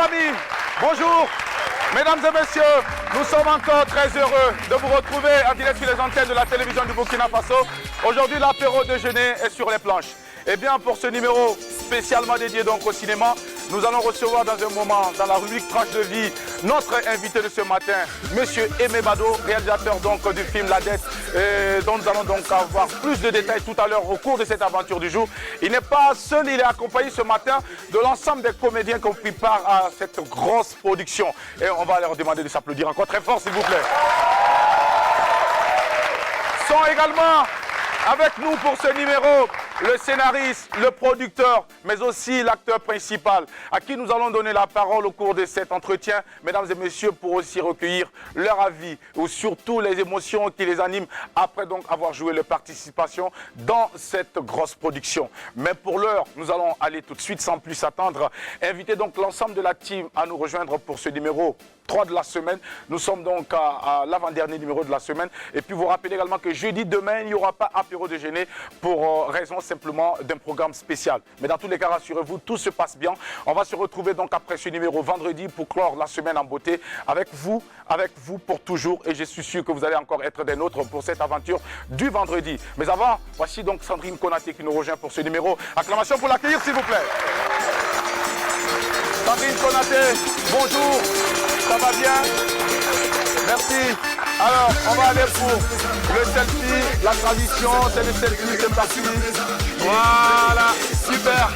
famille, bonjour. Mesdames et messieurs, nous sommes encore très heureux de vous retrouver en direct sur les antennes de la télévision du Burkina Faso. Aujourd'hui, l'apéro déjeuner est sur les planches. Et bien, pour ce numéro spécialement dédié donc au cinéma, nous allons recevoir dans un moment, dans la rubrique Tranche de vie, notre invité de ce matin, Monsieur Aimé Bado, réalisateur donc du film La Dette, dont nous allons donc avoir plus de détails tout à l'heure au cours de cette aventure du jour. Il n'est pas seul, il est accompagné ce matin de l'ensemble des comédiens qui ont pris part à cette grosse production. Et on va leur demander de s'applaudir encore très fort, s'il vous plaît. Sont également avec nous pour ce numéro le scénariste, le producteur, mais aussi l'acteur principal, à qui nous allons donner la parole au cours de cet entretien, mesdames et messieurs, pour aussi recueillir leur avis ou surtout les émotions qui les animent après donc avoir joué leur participation dans cette grosse production. Mais pour l'heure, nous allons aller tout de suite sans plus attendre, inviter donc l'ensemble de la team à nous rejoindre pour ce numéro 3 de la semaine. Nous sommes donc à l'avant-dernier numéro de la semaine. Et puis vous rappelez également que jeudi, demain, il n'y aura pas apéro déjeuner pour raison simplement d'un programme spécial. Mais dans tous les cas, rassurez-vous, tout se passe bien. On va se retrouver donc après ce numéro vendredi pour clore la semaine en beauté avec vous pour toujours. Et je suis sûr que vous allez encore être des nôtres pour cette aventure du vendredi. Mais avant, voici donc Sandrine Konaté qui nous rejoint pour ce numéro. Acclamation pour l'accueillir, s'il vous plaît. Sandrine Konaté, bonjour. Ça va bien? Merci. Alors, on va aller pour le selfie, la tradition, c'est le selfie, c'est parti. Voilà, super.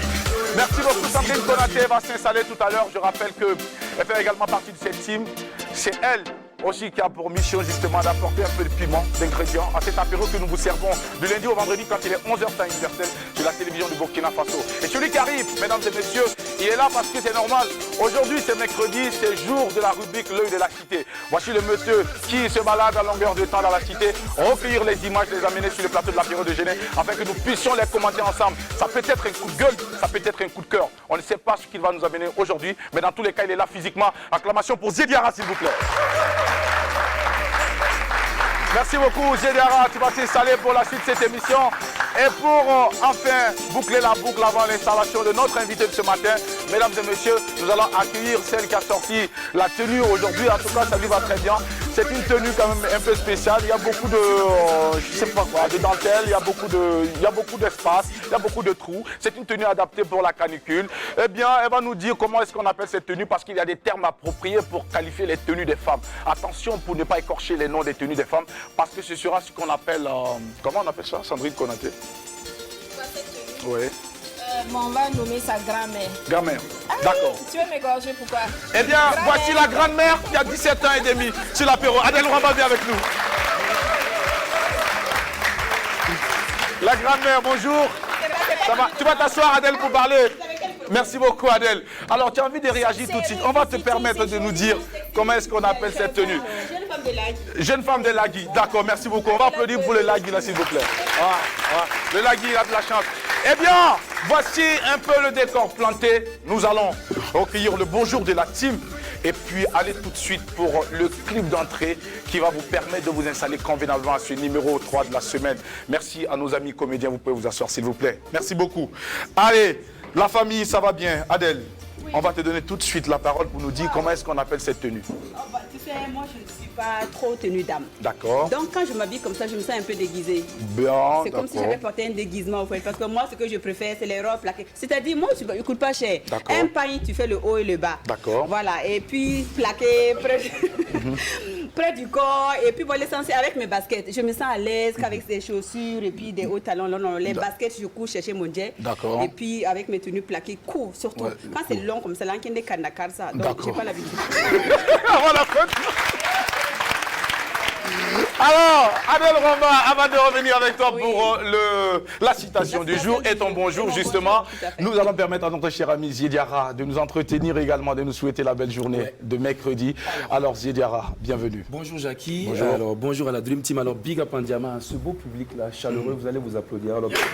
Merci beaucoup, Sandrine Konaté va s'installer tout à l'heure. Je rappelle qu'elle fait également partie de cette team. C'est elle aussi qui a pour mission justement d'apporter un peu de piment, d'ingrédients à cet apéro que nous vous servons du lundi au vendredi quand il est 11h temps universel sur la télévision du Burkina Faso. Et celui qui arrive, mesdames et messieurs, il est là parce que c'est normal. Aujourd'hui, c'est mercredi, c'est jour de la rubrique L'œil de la cité. Voici le monsieur qui se balade à longueur de temps dans la cité, recueillir les images, les amener sur le plateau de l'apéro déjeuner afin que nous puissions les commenter ensemble. Ça peut être un coup de gueule, ça peut être un coup de cœur. On ne sait pas ce qu'il va nous amener aujourd'hui, mais dans tous les cas, il est là physiquement. Acclamation pour Zediara, s'il vous plaît. Merci beaucoup, Zediara. Tu vas t'installer pour la suite de cette émission. Et pour enfin boucler la boucle avant l'installation de notre invité de ce matin, mesdames et messieurs, nous allons accueillir celle qui a sorti la tenue aujourd'hui. En tout cas, ça lui va très bien. C'est une tenue quand même un peu spéciale. Il y a beaucoup de, je sais pas quoi, de dentelle, il y a beaucoup d'espace, il y a beaucoup de trous. C'est une tenue adaptée pour la canicule. Eh bien, elle va nous dire comment est-ce qu'on appelle cette tenue parce qu'il y a des termes appropriés pour qualifier les tenues des femmes. Attention pour ne pas écorcher les noms des tenues des femmes parce que ce sera ce qu'on appelle, comment on appelle ça, Sandrine Konaté? Oui. On va nommer sa grand-mère. Grand-mère, d'accord. Tu veux m'égorger, pourquoi? Eh bien, voici la grand-mère qui a 17 ans et demi sur l'apéro. Adèle Ramba, viens avec nous. La grand-mère, bonjour. Ça va? Tu vas t'asseoir, Adèle, pour parler. Merci beaucoup, Adèle. Alors, tu as envie de réagir tout de suite. On va te permettre de nous dire comment est-ce qu'on appelle cette tenue. Jeune femme de Lagui. Jeune femme de Lagui. D'accord, merci beaucoup. On va applaudir pour le Lagui, là, s'il vous plaît. Le Lagui, il a de la chance. Eh bien, voici un peu le décor planté. Nous allons recueillir le bonjour de la team et puis aller tout de suite pour le clip d'entrée qui va vous permettre de vous installer convenablement à ce numéro 3 de la semaine. Merci à nos amis comédiens. Vous pouvez vous asseoir, s'il vous plaît. Merci beaucoup. Allez, la famille, ça va bien. Adèle, oui. On va te donner tout de suite la parole pour nous dire comment est-ce qu'on appelle cette tenue. Tu sais, moi, je ne suis pas trop tenue d'âme. D'accord. Donc, quand je m'habille comme ça, je me sens un peu déguisée. Bien, c'est comme si j'avais porté un déguisement, en fait. Parce que moi, ce que je préfère, c'est les robes plaquées. C'est-à-dire, moi, il ne coûte pas cher. Un paille, tu fais le haut et le bas. D'accord. Voilà. Et puis, plaqué près du corps. Et puis, bon, l'essentiel, avec mes baskets, je me sens à l'aise qu'avec des chaussures et puis des hauts talons. Non, les baskets, je cours chercher mon jet. D'accord. Et puis, avec mes tenues plaquées, court, surtout. Ouais, quand c'est long comme ça, là, il y a des canacars, ça. Donc, j'ai pas l'habitude. Voilà. Alors, Adèle Ramba, avant de revenir avec toi pour la citation du jour et ton bonjour, justement, nous allons permettre à notre cher ami Zediara de nous entretenir également, de nous souhaiter la belle journée de mercredi. Alors, Zediara, bienvenue. Bonjour Jackie. Bonjour. Alors, bonjour à la Dream Team. Alors, big up en diamant à ce beau public-là, chaleureux, vous allez vous applaudir. Alors, voilà.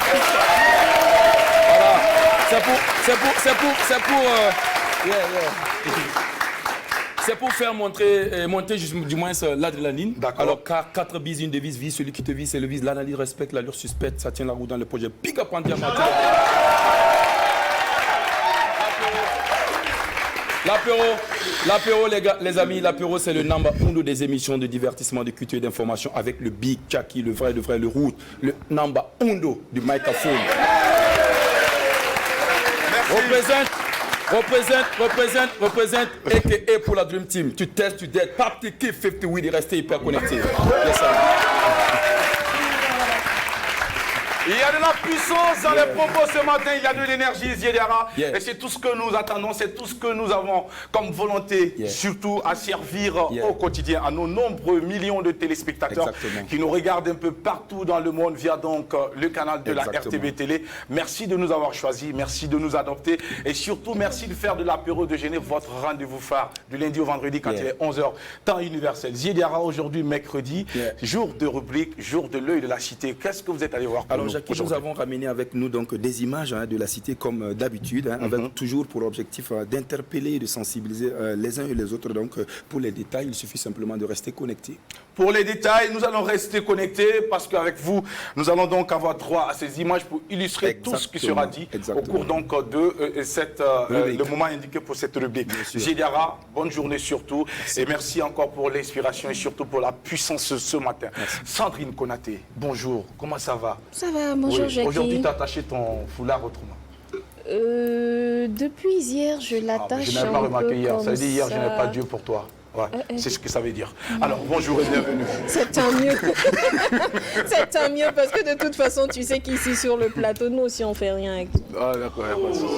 C'est pour faire monter du moins l'adrénaline. Alors, 4 bises, une devise, vise celui qui te vise, c'est le vise. L'analyse respecte, l'allure suspecte, ça tient la route dans le projet. Big up en diamant. L'apéro, les amis, l'apéro, c'est le number uno des émissions de divertissement, de culture et d'information avec le Big Jackie, le vrai, le root, le number uno du microphone. Représente, a.k.a. pour la Dream Team. Tu testes, tu dettes, pas petit kiff, 58, il est resté hyper connecté. Yes, il y a de la puissance dans les propos ce matin, il y a de l'énergie, Ziedara. Yeah. Et c'est tout ce que nous attendons, c'est tout ce que nous avons comme volonté, surtout à servir au quotidien, à nos nombreux millions de téléspectateurs qui nous regardent un peu partout dans le monde via donc le canal de la RTB Télé. Merci de nous avoir choisis, merci de nous adopter et surtout merci de faire de l'apéro de Genève votre rendez-vous phare du lundi au vendredi quand il est 11h, temps universel. Ziedara, aujourd'hui, mercredi, jour de rubrique, jour de l'œil de la cité. Qu'est-ce que vous êtes allé voir pour nous? Jackie, nous avons ramené avec nous donc des images de la cité comme d'habitude, avec toujours pour objectif d'interpeller et de sensibiliser les uns et les autres. Donc pour les détails, il suffit simplement de rester connecté. Pour les détails, nous allons rester connectés parce qu'avec vous, nous allons donc avoir droit à ces images pour illustrer tout ce qui sera dit au cours donc de le moment indiqué pour cette rubrique. Ziedara, bonne journée surtout et merci encore pour l'inspiration et surtout pour la puissance ce matin. Sandrine Konaté, bonjour, comment ça va? Ça va, bonjour Jackie. Aujourd'hui, tu as attaché ton foulard autrement. Depuis hier, je l'attache. Je n'avais pas remarqué hier. Ça veut dire hier, je n'avais pas Dieu pour toi. Ouais, c'est ce que ça veut dire. Alors, bonjour et bienvenue. C'est tant mieux. C'est tant mieux parce que de toute façon, tu sais qu'ici sur le plateau, nous aussi, on fait rien avec. Ah, d'accord, il n'y a pas de souci.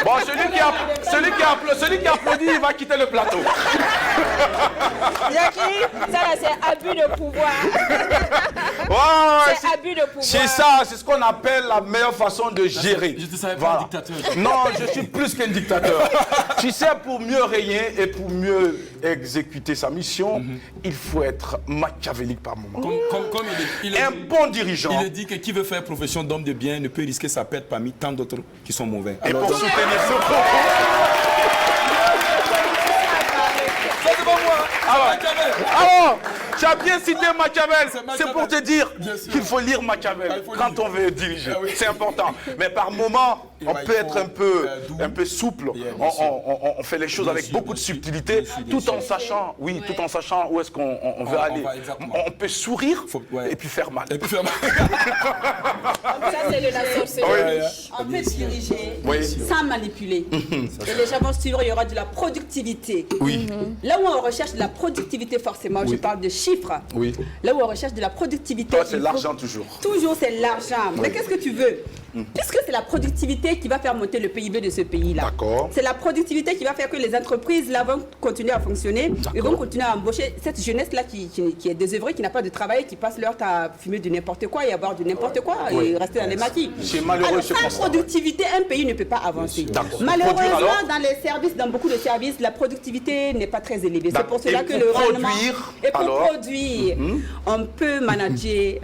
Bon, celui qui applaudit, il va quitter le plateau. Jackie, ça là, c'est abus de pouvoir. C'est abus de pouvoir. C'est ça, c'est ce qu'on appelle la meilleure façon de gérer. Je te savais pas un dictateur. Non, je suis plus qu'un dictateur. Tu sais, pour mieux régner et pour mieux exécuter sa mission, il faut être machiavélique par moment. Comme il un bon dirigeant. Il dit que qui veut faire profession d'homme de bien ne peut risquer sa perte parmi tant d'autres qui sont mauvais. Et pour soutenir ce c'est pas moi. Alors, tu as bien cité Machiavel. C'est pour te dire qu'il faut lire Machiavel quand on veut diriger. C'est important. Mais par moment, on peut être un peu souple. On fait les choses avec beaucoup de subtilité, tout en sachant, tout en sachant où est-ce qu'on veut aller. On peut sourire et puis faire mal. Ça, c'est de la sorcellerie. On peut diriger sans manipuler. Et les gens vont suivre, il y aura de la productivité. Là où on recherche de la productivité, forcément, je parle de chiffres. Là où on recherche de la productivité. C'est l'argent toujours. Toujours, c'est l'argent. Mais qu'est-ce que tu veux? Puisque c'est la productivité qui va faire monter le PIB de ce pays-là. C'est la productivité qui va faire que les entreprises là vont continuer à fonctionner. Ils vont continuer à embaucher cette jeunesse-là qui est désœuvrée, qui n'a pas de travail, qui passe leur temps à fumer du n'importe quoi et à boire du n'importe quoi et rester dans les maquis. C'est malheureux. Alors, sans productivité, un pays ne peut pas avancer. Malheureusement, dans les services, dans beaucoup de services, la productivité n'est pas très élevée. C'est pour cela que le rendement... Et pour produire, on peut manager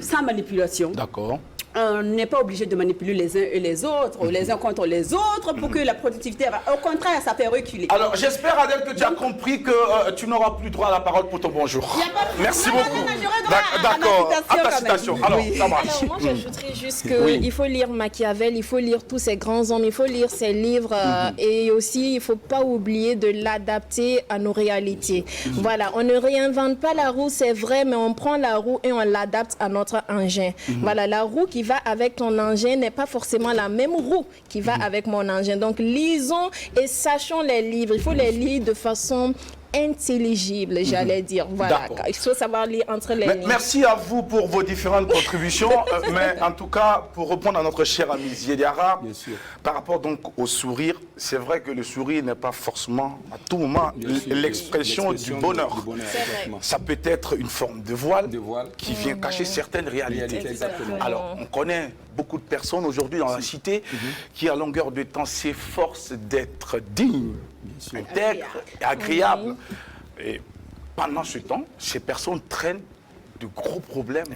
sans manipulation. D'accord. On n'est pas obligé de manipuler les uns et les autres, les uns contre les autres, pour que la productivité, au contraire, ça fait reculer. Alors, j'espère, Adèle, que tu as compris que tu n'auras plus droit à la parole pour ton bonjour. Merci beaucoup. D'accord. À ta citation. Alors, ça marche. Alors, moi, j'ajouterais juste qu'il faut lire Machiavel, il faut lire tous ces grands hommes, il faut lire ces livres et aussi, il ne faut pas oublier de l'adapter à nos réalités. Voilà, on ne réinvente pas la roue, c'est vrai, mais on prend la roue et on l'adapte à notre engin. Voilà, la roue qui va avec ton engin n'est pas forcément la même roue qui va avec mon engin. Donc, lisons et sachons les livres. Il faut les lire de façon intelligible, j'allais dire. Voilà, il faut savoir lire entre les lignes. Merci à vous pour vos différentes contributions. Mais en tout cas, pour répondre à notre cher ami Ziedara, par rapport donc au sourire, c'est vrai que le sourire n'est pas forcément à tout moment l'expression du bonheur. Ça peut être une forme de voile qui vient cacher certaines réalités. Alors, on connaît beaucoup de personnes aujourd'hui dans la cité qui, à longueur de temps, s'efforcent d'être dignes, intègres et agréables. Et pendant ce temps, ces personnes traînent de gros problèmes.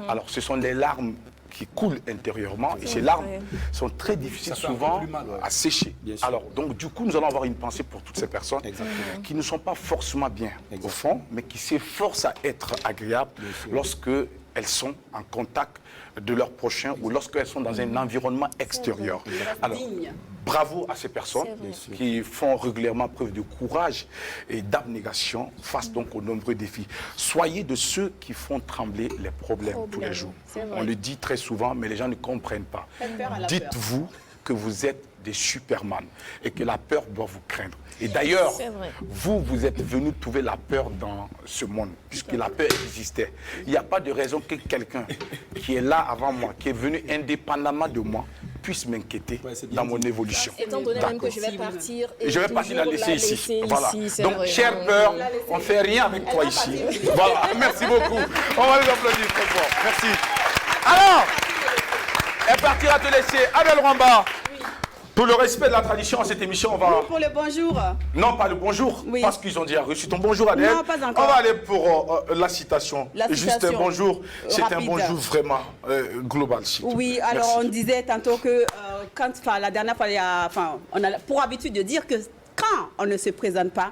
Alors, ce sont les larmes qui coulent intérieurement et ces larmes sont très difficiles souvent à sécher. Alors, donc, du coup, nous allons avoir une pensée pour toutes ces personnes qui ne sont pas forcément bien au fond, mais qui s'efforcent à être agréables lorsque elles sont en contact de leurs prochains ou lorsqu'elles sont dans un environnement extérieur. Alors, bravo à ces personnes qui font régulièrement preuve de courage et d'abnégation face donc aux nombreux défis. Soyez de ceux qui font trembler les problèmes tous les jours. On le dit très souvent, mais les gens ne comprennent pas. Dites-vous que vous êtes des superman et que la peur doit vous craindre. Et d'ailleurs, vous êtes venu trouver la peur dans ce monde, puisque la peur existait. Il n'y a pas de raison que quelqu'un qui est là avant moi, qui est venu indépendamment de moi, puisse m'inquiéter dans mon évolution. Étant donné même que je vais partir et je vais partir la laisser ici. Voilà. Donc, chère peur, on ne fait rien avec toi ici. Voilà, merci beaucoup. On va les applaudir très fort. Merci. Alors, elle partira te laisser. Adèle Rwamba. Pour le respect de la tradition à cette émission, on va... Oui, pour le bonjour. Non, pas le bonjour, parce qu'ils ont déjà reçu ton bonjour, Adèle. Non, pas encore. On va aller pour la citation. Juste un bonjour, c'est un rapide. bonjour vraiment global. Oui, alors on disait tantôt que la dernière fois, on a pour habitude de dire que quand on ne se présente pas,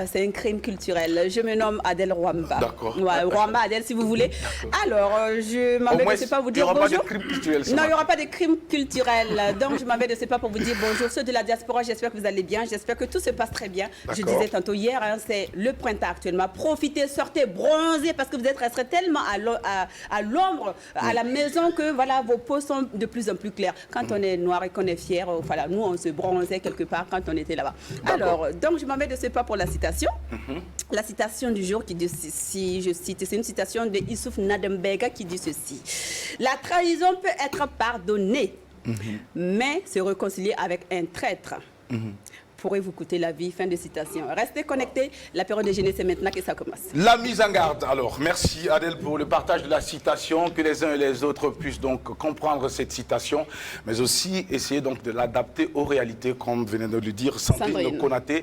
c'est un crime culturel. Je me nomme Adèle Rwamba. D'accord. Ouais, Rwamba, Adèle, si vous voulez. Alors, je m'en vais de ce pas vous dire bonjour. Il n'y aura pas de crime culturel. Non, il n'y aura pas de crime culturel. Donc, je m'en vais de ce pas pour vous dire bonjour. Ceux de la diaspora, j'espère que vous allez bien. J'espère que tout se passe très bien. Je disais tantôt hier, c'est le printemps actuellement. Profitez, sortez, bronzez, parce que vous êtes restés tellement à l'ombre, à la maison, que voilà, vos peaux sont de plus en plus claires. Quand on est noir et qu'on est fier, voilà, nous, on se bronzait quelque part quand on était là-bas. Alors, donc je m'en vais de ce pas pour la citation. La citation du jour qui dit ceci, je cite, c'est une citation de Issouf Nadembega qui dit ceci. La trahison peut être pardonnée, mais se réconcilier avec un traître pourrait vous coûter la vie. Fin de citation. Restez connectés. La période de jeunesse, c'est maintenant que ça commence. La mise en garde, alors. Merci Adèle pour le partage de la citation, que les uns et les autres puissent donc comprendre cette citation, mais aussi essayer donc de l'adapter aux réalités, comme venait de le dire Sandrine Konaté.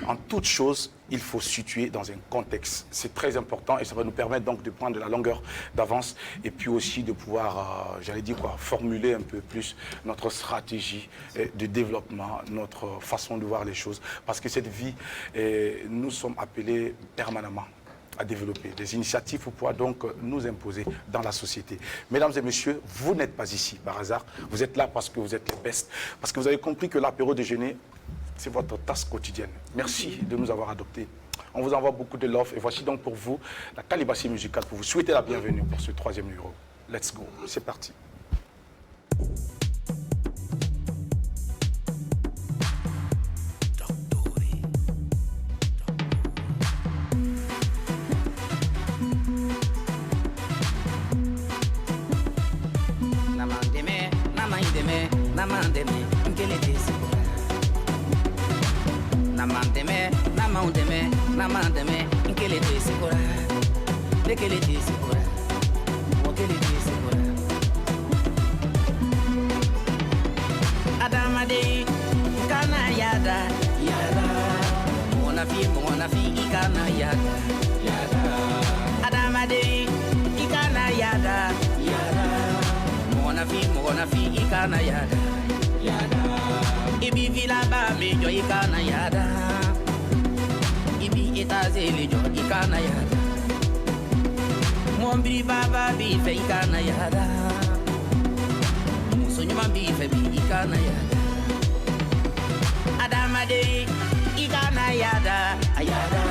En toute chose, il faut situer dans un contexte. C'est très important et ça va nous permettre donc de prendre de la longueur d'avance et puis aussi de pouvoir, formuler un peu plus notre stratégie de développement, notre façon de voir les choses. Parce que cette vie, nous sommes appelés permanemment à développer des initiatives pour pouvoir donc nous imposer dans la société. Mesdames et messieurs, vous n'êtes pas ici par hasard. Vous êtes là parce que vous êtes les bestes. Parce que vous avez compris que l'apéro déjeuner, c'est votre tasse quotidienne. Merci de nous avoir adoptés. On vous envoie beaucoup de love. Et voici donc pour vous la calibration musicale pour vous souhaiter la bienvenue pour ce 3e numéro. Let's go. C'est parti. Adamade kana yada yada mona fi kana yada yada Adamade kana yada yada mona fi kana yada yada ibi vila ba me jo kana yada ibi etazeli jo kana yada Mombri baba bi fe kana yada Musonyama bi fe bi kana yada Adamade ikana yada ayada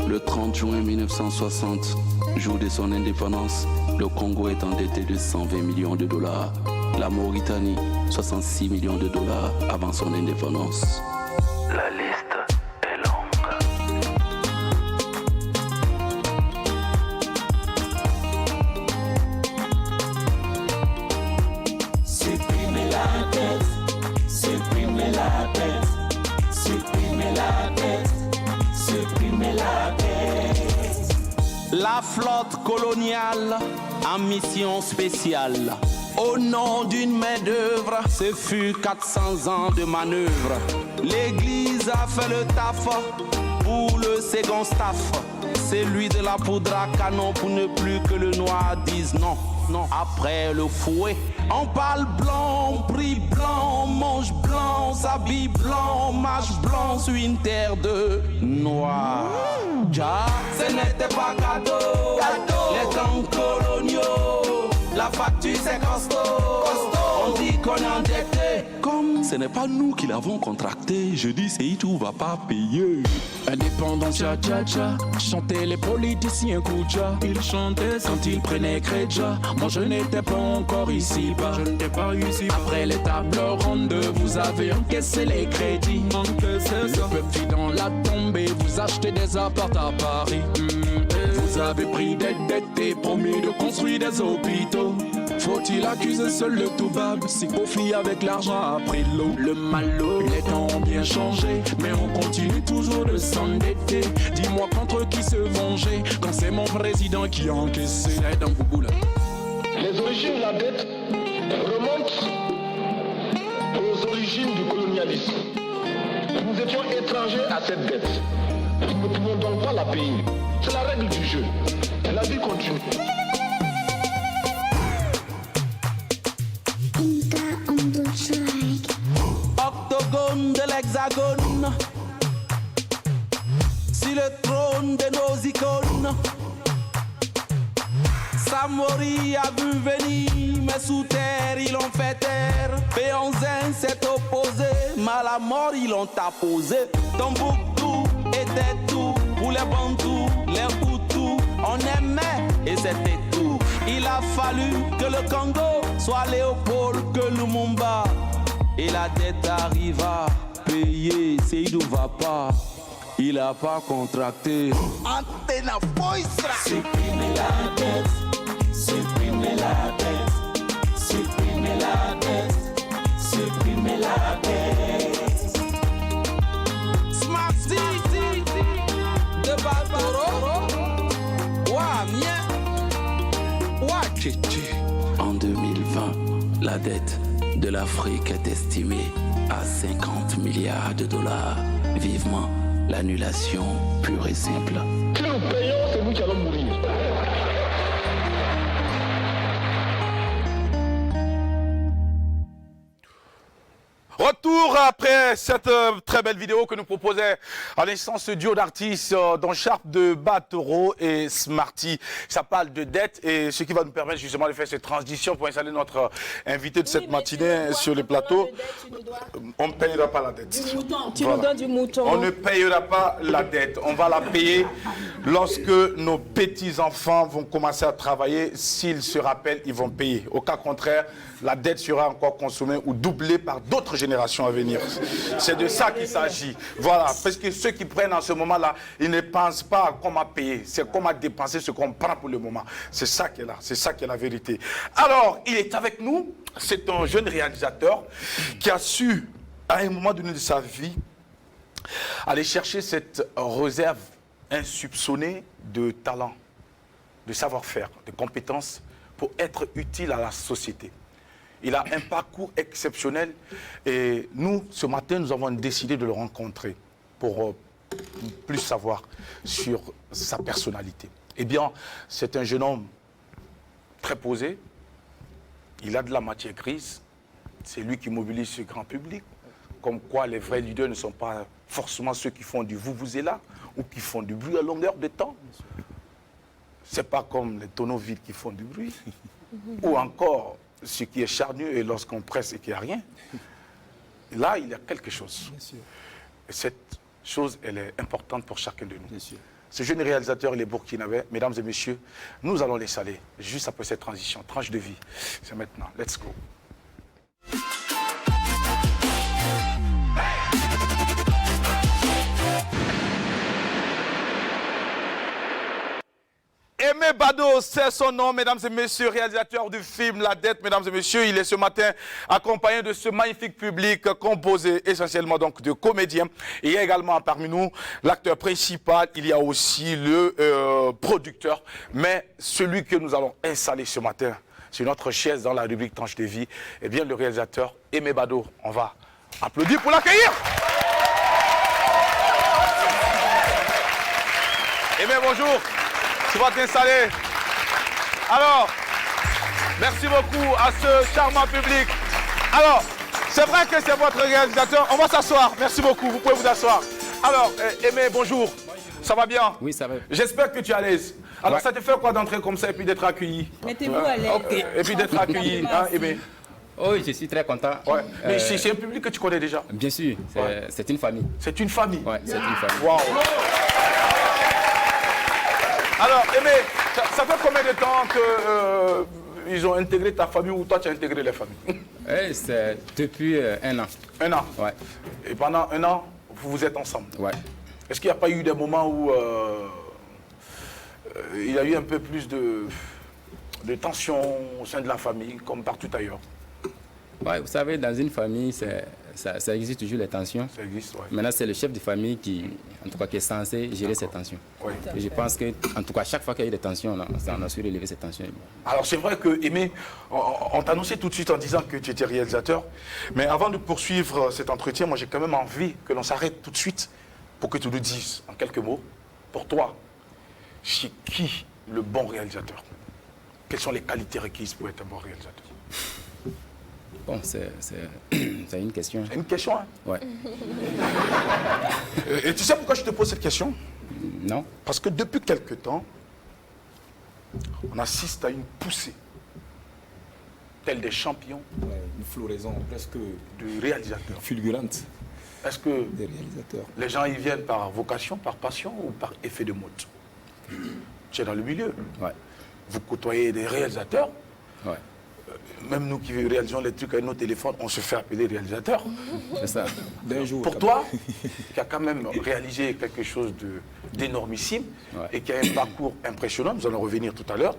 Le 30 juin 1960, jour de son indépendance, le Congo est endetté de 120 millions de dollars. La Mauritanie, 66 millions de dollars avant son indépendance. La liste est longue. Supprimez la dette, supprimez la dette, supprimez la dette, supprimez la dette. La flotte coloniale en mission spéciale. Au nom d'une main-d'œuvre, ce fut 400 ans de manœuvre. L'église a fait le taf pour le second staff. C'est lui de la poudre à canon pour ne plus que le noir dise non. Non, après le fouet, on parle blanc, prie blanc, mange blanc, s'habille blanc, marche blanc sur une terre de noir. Ja, ce n'était pas cadeau, les temps coloniaux, la facture c'est costaud, on dit qu'on est endetté. Comme ce n'est pas nous qui l'avons contracté, je dis c'est tout va pas payer. Indépendant tcha tcha tcha, chantaient les politiciens Koucha. Ils chantaient quand ils prenaient Crédja. Moi je n'étais pas encore ici bas. Je n'étais pas ici bas. Après les tables rondes, vous avez encaissé les crédits. Le peuple vit dans la tombe et vous achetez des apparts à Paris. Vous avez pris des dettes et promis de construire des hôpitaux. Faut-il accuser seul le toubab si Kofi avec l'argent a pris l'eau? Le malo, les temps ont bien changé, mais on continue toujours de s'endetter. Dis-moi contre qui se venger quand c'est mon président qui a encaissé. Dans Boubou, là. Les origines de la dette remontent aux origines du colonialisme. Nous étions étrangers à cette dette. Nous ne pouvons donc pas la payer. C'est la règle du jeu. La vie continue. Octogone de l'hexagone, sur le trône de nos icônes. Samori a vu venir, mais sous terre ils l'ont fait taire. Péonzin s'est opposé, mais à la mort ils l'ont apposé. Tombouctou était tout pour les Bantous, les Hutus. On aimait et c'était tout. Il a fallu que le Congo soit Léopold, que Lumumba. Et la dette arriva, payée, Seydou va pas. Il a pas contracté. Antena Poisra. Supprimez la dette, supprimez la dette, supprimez la dette, supprimez la dette. Smart City de Balboro, Ouamien, Ouachichi. En 2020, la dette de l'Afrique est estimée à 50 milliards de dollars. Vivement l'annulation pure et simple. Si nous payons, c'est nous qui allons mourir. Retour après cette très belle vidéo que nous proposait à l'instant ce duo d'artistes dont Sharp de Batoro et Smarty. Ça parle de dette et ce qui va nous permettre justement de faire cette transition pour installer notre invité de cette matinée sur le plateau. On ne payera pas la dette. Du mouton. Tu nous donnes du mouton. On ne payera pas la dette. On va la payer lorsque nos petits-enfants vont commencer à travailler. S'ils se rappellent, ils vont payer. Au cas contraire, la dette sera encore consommée ou doublée par d'autres générations à venir. C'est de ça qu'il s'agit. Voilà, parce que ceux qui prennent en ce moment-là, ils ne pensent pas à comment payer, c'est comment dépenser ce qu'on prend pour le moment. C'est ça qui est là, c'est ça qui est la vérité. Alors, il est avec nous, c'est un jeune réalisateur qui a su, à un moment donné de sa vie, aller chercher cette réserve insoupçonnée de talent, de savoir-faire, de compétences pour être utile à la société. Il a un parcours exceptionnel et nous, ce matin, nous avons décidé de le rencontrer pour plus savoir sur sa personnalité. Eh bien, c'est un jeune homme très posé, il a de la matière grise, c'est lui qui mobilise ce grand public, comme quoi les vrais leaders ne sont pas forcément ceux qui font du vous-vous-et-là ou qui font du bruit à longueur de temps. C'est pas comme les tonneaux vides qui font du bruit, ou encore ce qui est charnu et lorsqu'on presse et qu'il n'y a rien. Là, il y a quelque chose. Et cette chose, elle est importante pour chacun de nous. Ce jeune réalisateur, il est burkinabé. Mesdames et messieurs, nous allons les saluer juste après cette transition. Tranche de vie. C'est maintenant. Let's go. Aimé Bado, c'est son nom, mesdames et messieurs, réalisateur du film La Dette, mesdames et messieurs. Il est ce matin accompagné de ce magnifique public composé essentiellement donc de comédiens. Et il y a également parmi nous l'acteur principal, il y a aussi le producteur, mais celui que nous allons installer ce matin sur notre chaise dans la rubrique Tranche de vie, eh bien le réalisateur Aimé Bado. On va applaudir pour l'accueillir. Aimé, bonjour. Tu vas t'installer. Alors, merci beaucoup à ce charmant public. Alors, c'est vrai que c'est votre réalisateur. On va s'asseoir. Merci beaucoup. Vous pouvez vous asseoir. Alors, Aimé, bonjour. Ça va bien? Oui, ça va. J'espère que tu es à l'aise. Alors, ça te fait quoi d'entrer comme ça et puis d'être accueilli? Mettez-vous à l'aise. Et puis d'être accueilli, hein, Aimé? Oui, je suis très content. Ouais. Mais c'est un public que tu connais déjà? Bien sûr, c'est une famille. C'est une famille? Oui, c'est une famille. Waouh! Alors, Aimé, ça fait combien de temps qu'ils ont intégré ta famille ou toi tu as intégré les familles? C'est depuis 1 an. 1 an? Ouais. Et pendant 1 an, vous êtes ensemble? Ouais. Est-ce qu'il n'y a pas eu des moments où il y a eu un peu plus de tension au sein de la famille, comme partout ailleurs? Ouais, vous savez, dans une famille, ça existe toujours les tensions. Ça existe, oui. Maintenant, c'est le chef de famille qui est censé gérer ces tensions. Oui. Et je pense que, en tout cas, chaque fois qu'il y a eu des tensions, on a su relever ces tensions. Alors, c'est vrai que, Aimé, on t'a annoncé tout de suite en disant que tu étais réalisateur. Mais avant de poursuivre cet entretien, moi, j'ai quand même envie que l'on s'arrête tout de suite pour que tu nous dises, en quelques mots, pour toi, c'est qui le bon réalisateur? Quelles sont les qualités requises pour être un bon réalisateur? Bon, c'est une question. C'est une question, hein? Ouais. Et tu sais pourquoi je te pose cette question? Non. Parce que depuis quelque temps, on assiste à une poussée, telle des champions. Ouais, une floraison presque de réalisateurs. Fulgurante. Est-ce que des réalisateurs. Les gens y viennent par vocation, par passion ou par effet de mode? Tu es dans le milieu. Ouais. Vous côtoyez des réalisateurs. Ouais. Même nous qui réalisons les trucs avec nos téléphones, on se fait appeler réalisateur. C'est ça. D'un jour. Pour toi, qui a quand même réalisé quelque chose d'énormissime et qui a un parcours impressionnant, nous allons revenir tout à l'heure,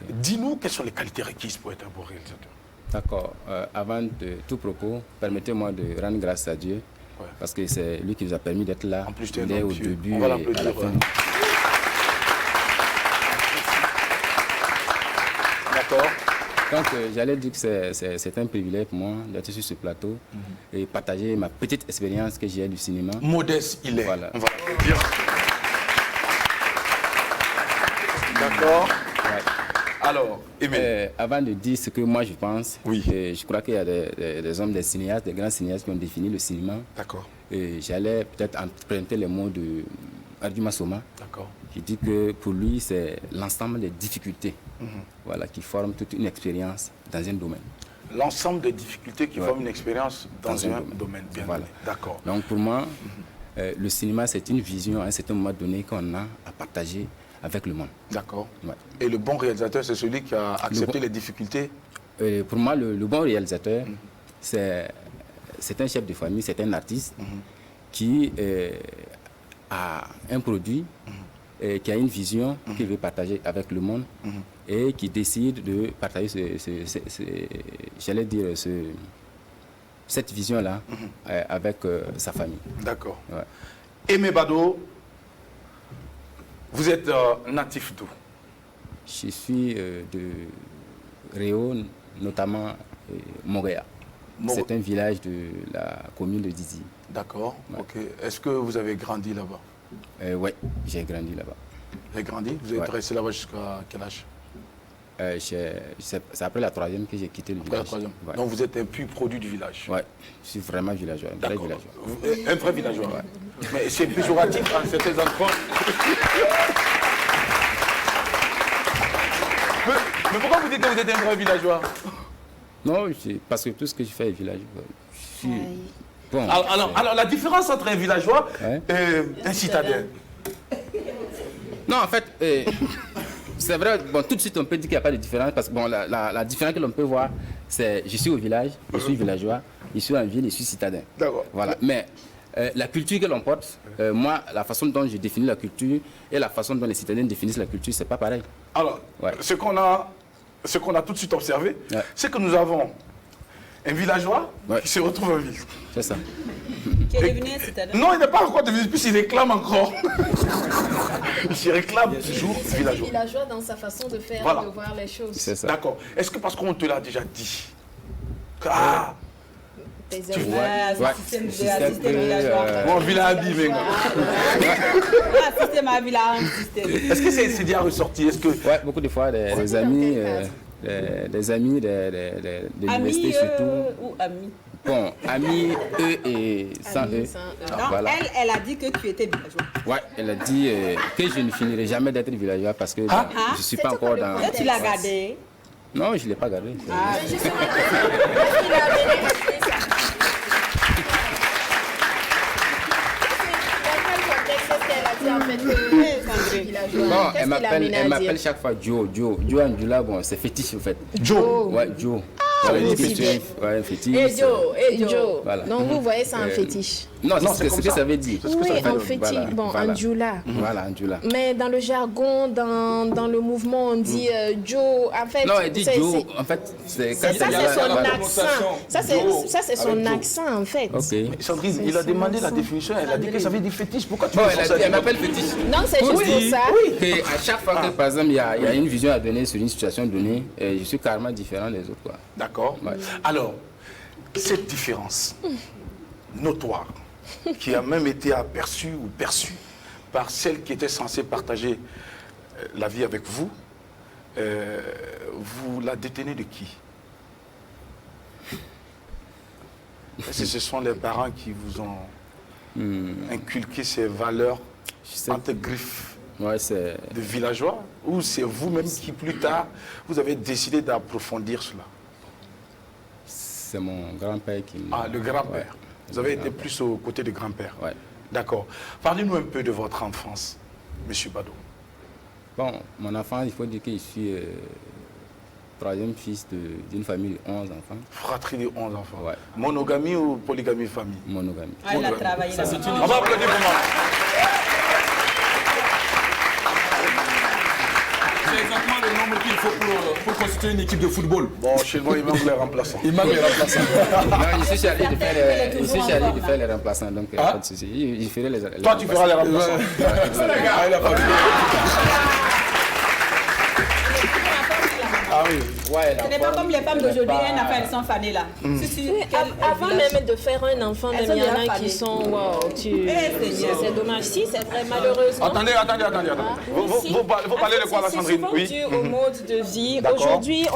dis-nous quelles sont les qualités requises pour être un bon réalisateur. D'accord. Avant de tout propos, permettez-moi de rendre grâce à Dieu, parce que c'est lui qui nous a permis d'être là, dès au début et à la fin. D'accord. Donc, j'allais dire que c'est un privilège pour moi d'être sur ce plateau et partager ma petite expérience que j'ai du cinéma. Modeste, il est. Voilà. On va le dire. D'accord. Ouais. Alors, Aimé. Avant de dire ce que moi je pense, je crois qu'il y a des hommes, des cinéastes, des grands cinéastes qui ont défini le cinéma. D'accord. Et j'allais peut-être emprunter les mots de Arduma Soma. D'accord. Qui dit que pour lui, c'est l'ensemble des difficultés voilà, qui forment toute une expérience dans un domaine. L'ensemble des difficultés qui forment une expérience dans un domaine. Bien voilà. D'accord. Donc pour moi, le cinéma, c'est une vision à un certain moment donné qu'on a à partager avec le monde. D'accord. Ouais. Et le bon réalisateur, c'est celui qui a accepté les difficultés? Pour moi, le bon réalisateur, c'est un chef de famille, c'est un artiste qui a un produit, qui a une vision qu'il veut partager avec le monde et qui décide de partager j'allais dire cette vision-là avec sa famille. D'accord. Ouais. Aimé Bado, vous êtes natif d'où? Je suis de Réau, notamment Moréa. C'est un village de la commune de Dizi. D'accord. Ouais. Ok. Est-ce que vous avez grandi là-bas? Oui, j'ai grandi là-bas. Vous avez grandi? Vous êtes resté là-bas jusqu'à quel âge? C'est après la 3e que j'ai quitté le village. Après la 3e. Ouais. Donc vous êtes un pur produit du village? Oui, je suis vraiment villageois, un vrai villageois. Un vrai villageois? Ouais. Mais c'est péjoratif à certains endroits. Mais pourquoi vous dites que vous êtes un vrai villageois? Non, parce que tout ce que je fais est villageois. Je suis... Bon, alors, la différence entre un villageois et un citadin? Non, en fait, c'est vrai, bon, tout de suite on peut dire qu'il n'y a pas de différence, parce que bon, la différence que l'on peut voir, c'est je suis au village, je suis villageois, je suis en ville, je suis citadin. D'accord. Voilà. Mais la culture que l'on porte, moi, la façon dont je définis la culture et la façon dont les citadins définissent la culture, c'est pas pareil. Alors, ce qu'on a tout de suite observé, c'est que nous avons un villageois qui se retrouve en ville. C'est ça. Qui est devenu un citadin? Non, il n'est pas encore devenu, puis il réclame encore. Il réclame toujours villageois. Villageois dans sa façon de faire, de voir les choses. C'est ça. D'accord. Est-ce que parce qu'on te l'a déjà dit, des Ouais, ouais. Système Système, villageois. Bon, Villa Adi, Système à village. Est-ce que c'est déjà ressorti? Est-ce que... Ouais, beaucoup de fois, des amis, des amis de l'université surtout. Ou amis? Bon, amis, eux et sans eux. Non, Voilà. elle a dit que tu étais villageois. Ouais, elle a dit que je ne finirai jamais d'être villageois parce que je ne suis pas encore dans... Et tu l'as gardé? Non, je ne l'ai pas gardé. Bon, elle m'appelle chaque fois Joe. Joe Andula, bon, c'est fétiche en fait. Joe? Ouais, Joe. Ah, Ouais, aussi bien. ouais, fétiche. Et Joe. Voilà. Donc vous voyez, c'est un fétiche. Non, c'est ce que ça veut dire. Oui, un fétiche. Bon, Andula. Voilà, Andula. Mais dans le jargon, dans le mouvement, on dit Joe. En fait, non, elle dit Joe. En fait, c'est ça, c'est son accent. Ça, c'est son accent, en fait. Ok. Mais Sandrine, il a demandé la définition, elle a dit que ça veut dire fétiche. Pourquoi tu elle m'appelle fétiche. Non, c'est juste pour ça. Oui. À chaque fois que, par exemple, il y a une vision à donner sur une situation donnée, je suis carrément différent des autres. Quoi. D'accord. Ouais. Alors, cette différence notoire, qui a même été aperçue ou perçue par celle qui était censée partager la vie avec vous, vous la détenez de qui? Est-ce que ce sont les parents qui vous ont inculqué ces valeurs entre griffes de villageois, ou c'est vous-même qui, plus tard, vous avez décidé d'approfondir cela? C'est mon grand-père qui m'a... Ah, le grand-père. Ouais. Vous avez été plus aux côtés du grand-père. Ouais. D'accord. Parlez-nous un peu de votre enfance, Monsieur Bado. Bon, mon enfant, il faut dire que je suis troisième fils d'une famille de 11 enfants. Fratrie de 11 enfants. Ouais. Monogamie ou polygamie de famille? Monogamie. Ah, il a travaillé là. On va applaudir pour moi. C'est exactement le nombre qu'il faut pour constituer une équipe de football. Bon, chez moi, il manque les remplaçants. Il manque les remplaçants. Non, je suis chargé de faire les remplaçants, donc pas de souci. Je ferai les remplaçants. Toi, tu feras les remplaçants. Il a pas vu. Ah oui. Ouais, ce n'est pas comme les femmes d'aujourd'hui, elles sont fanées là. Avant même de faire un enfant, il y en a qui sont c'est dommage. Si, c'est vrai, malheureusement. Attendez. Vous parlez de quoi, la Sandrine? C'est souvent dû au mode de vie. Aujourd'hui,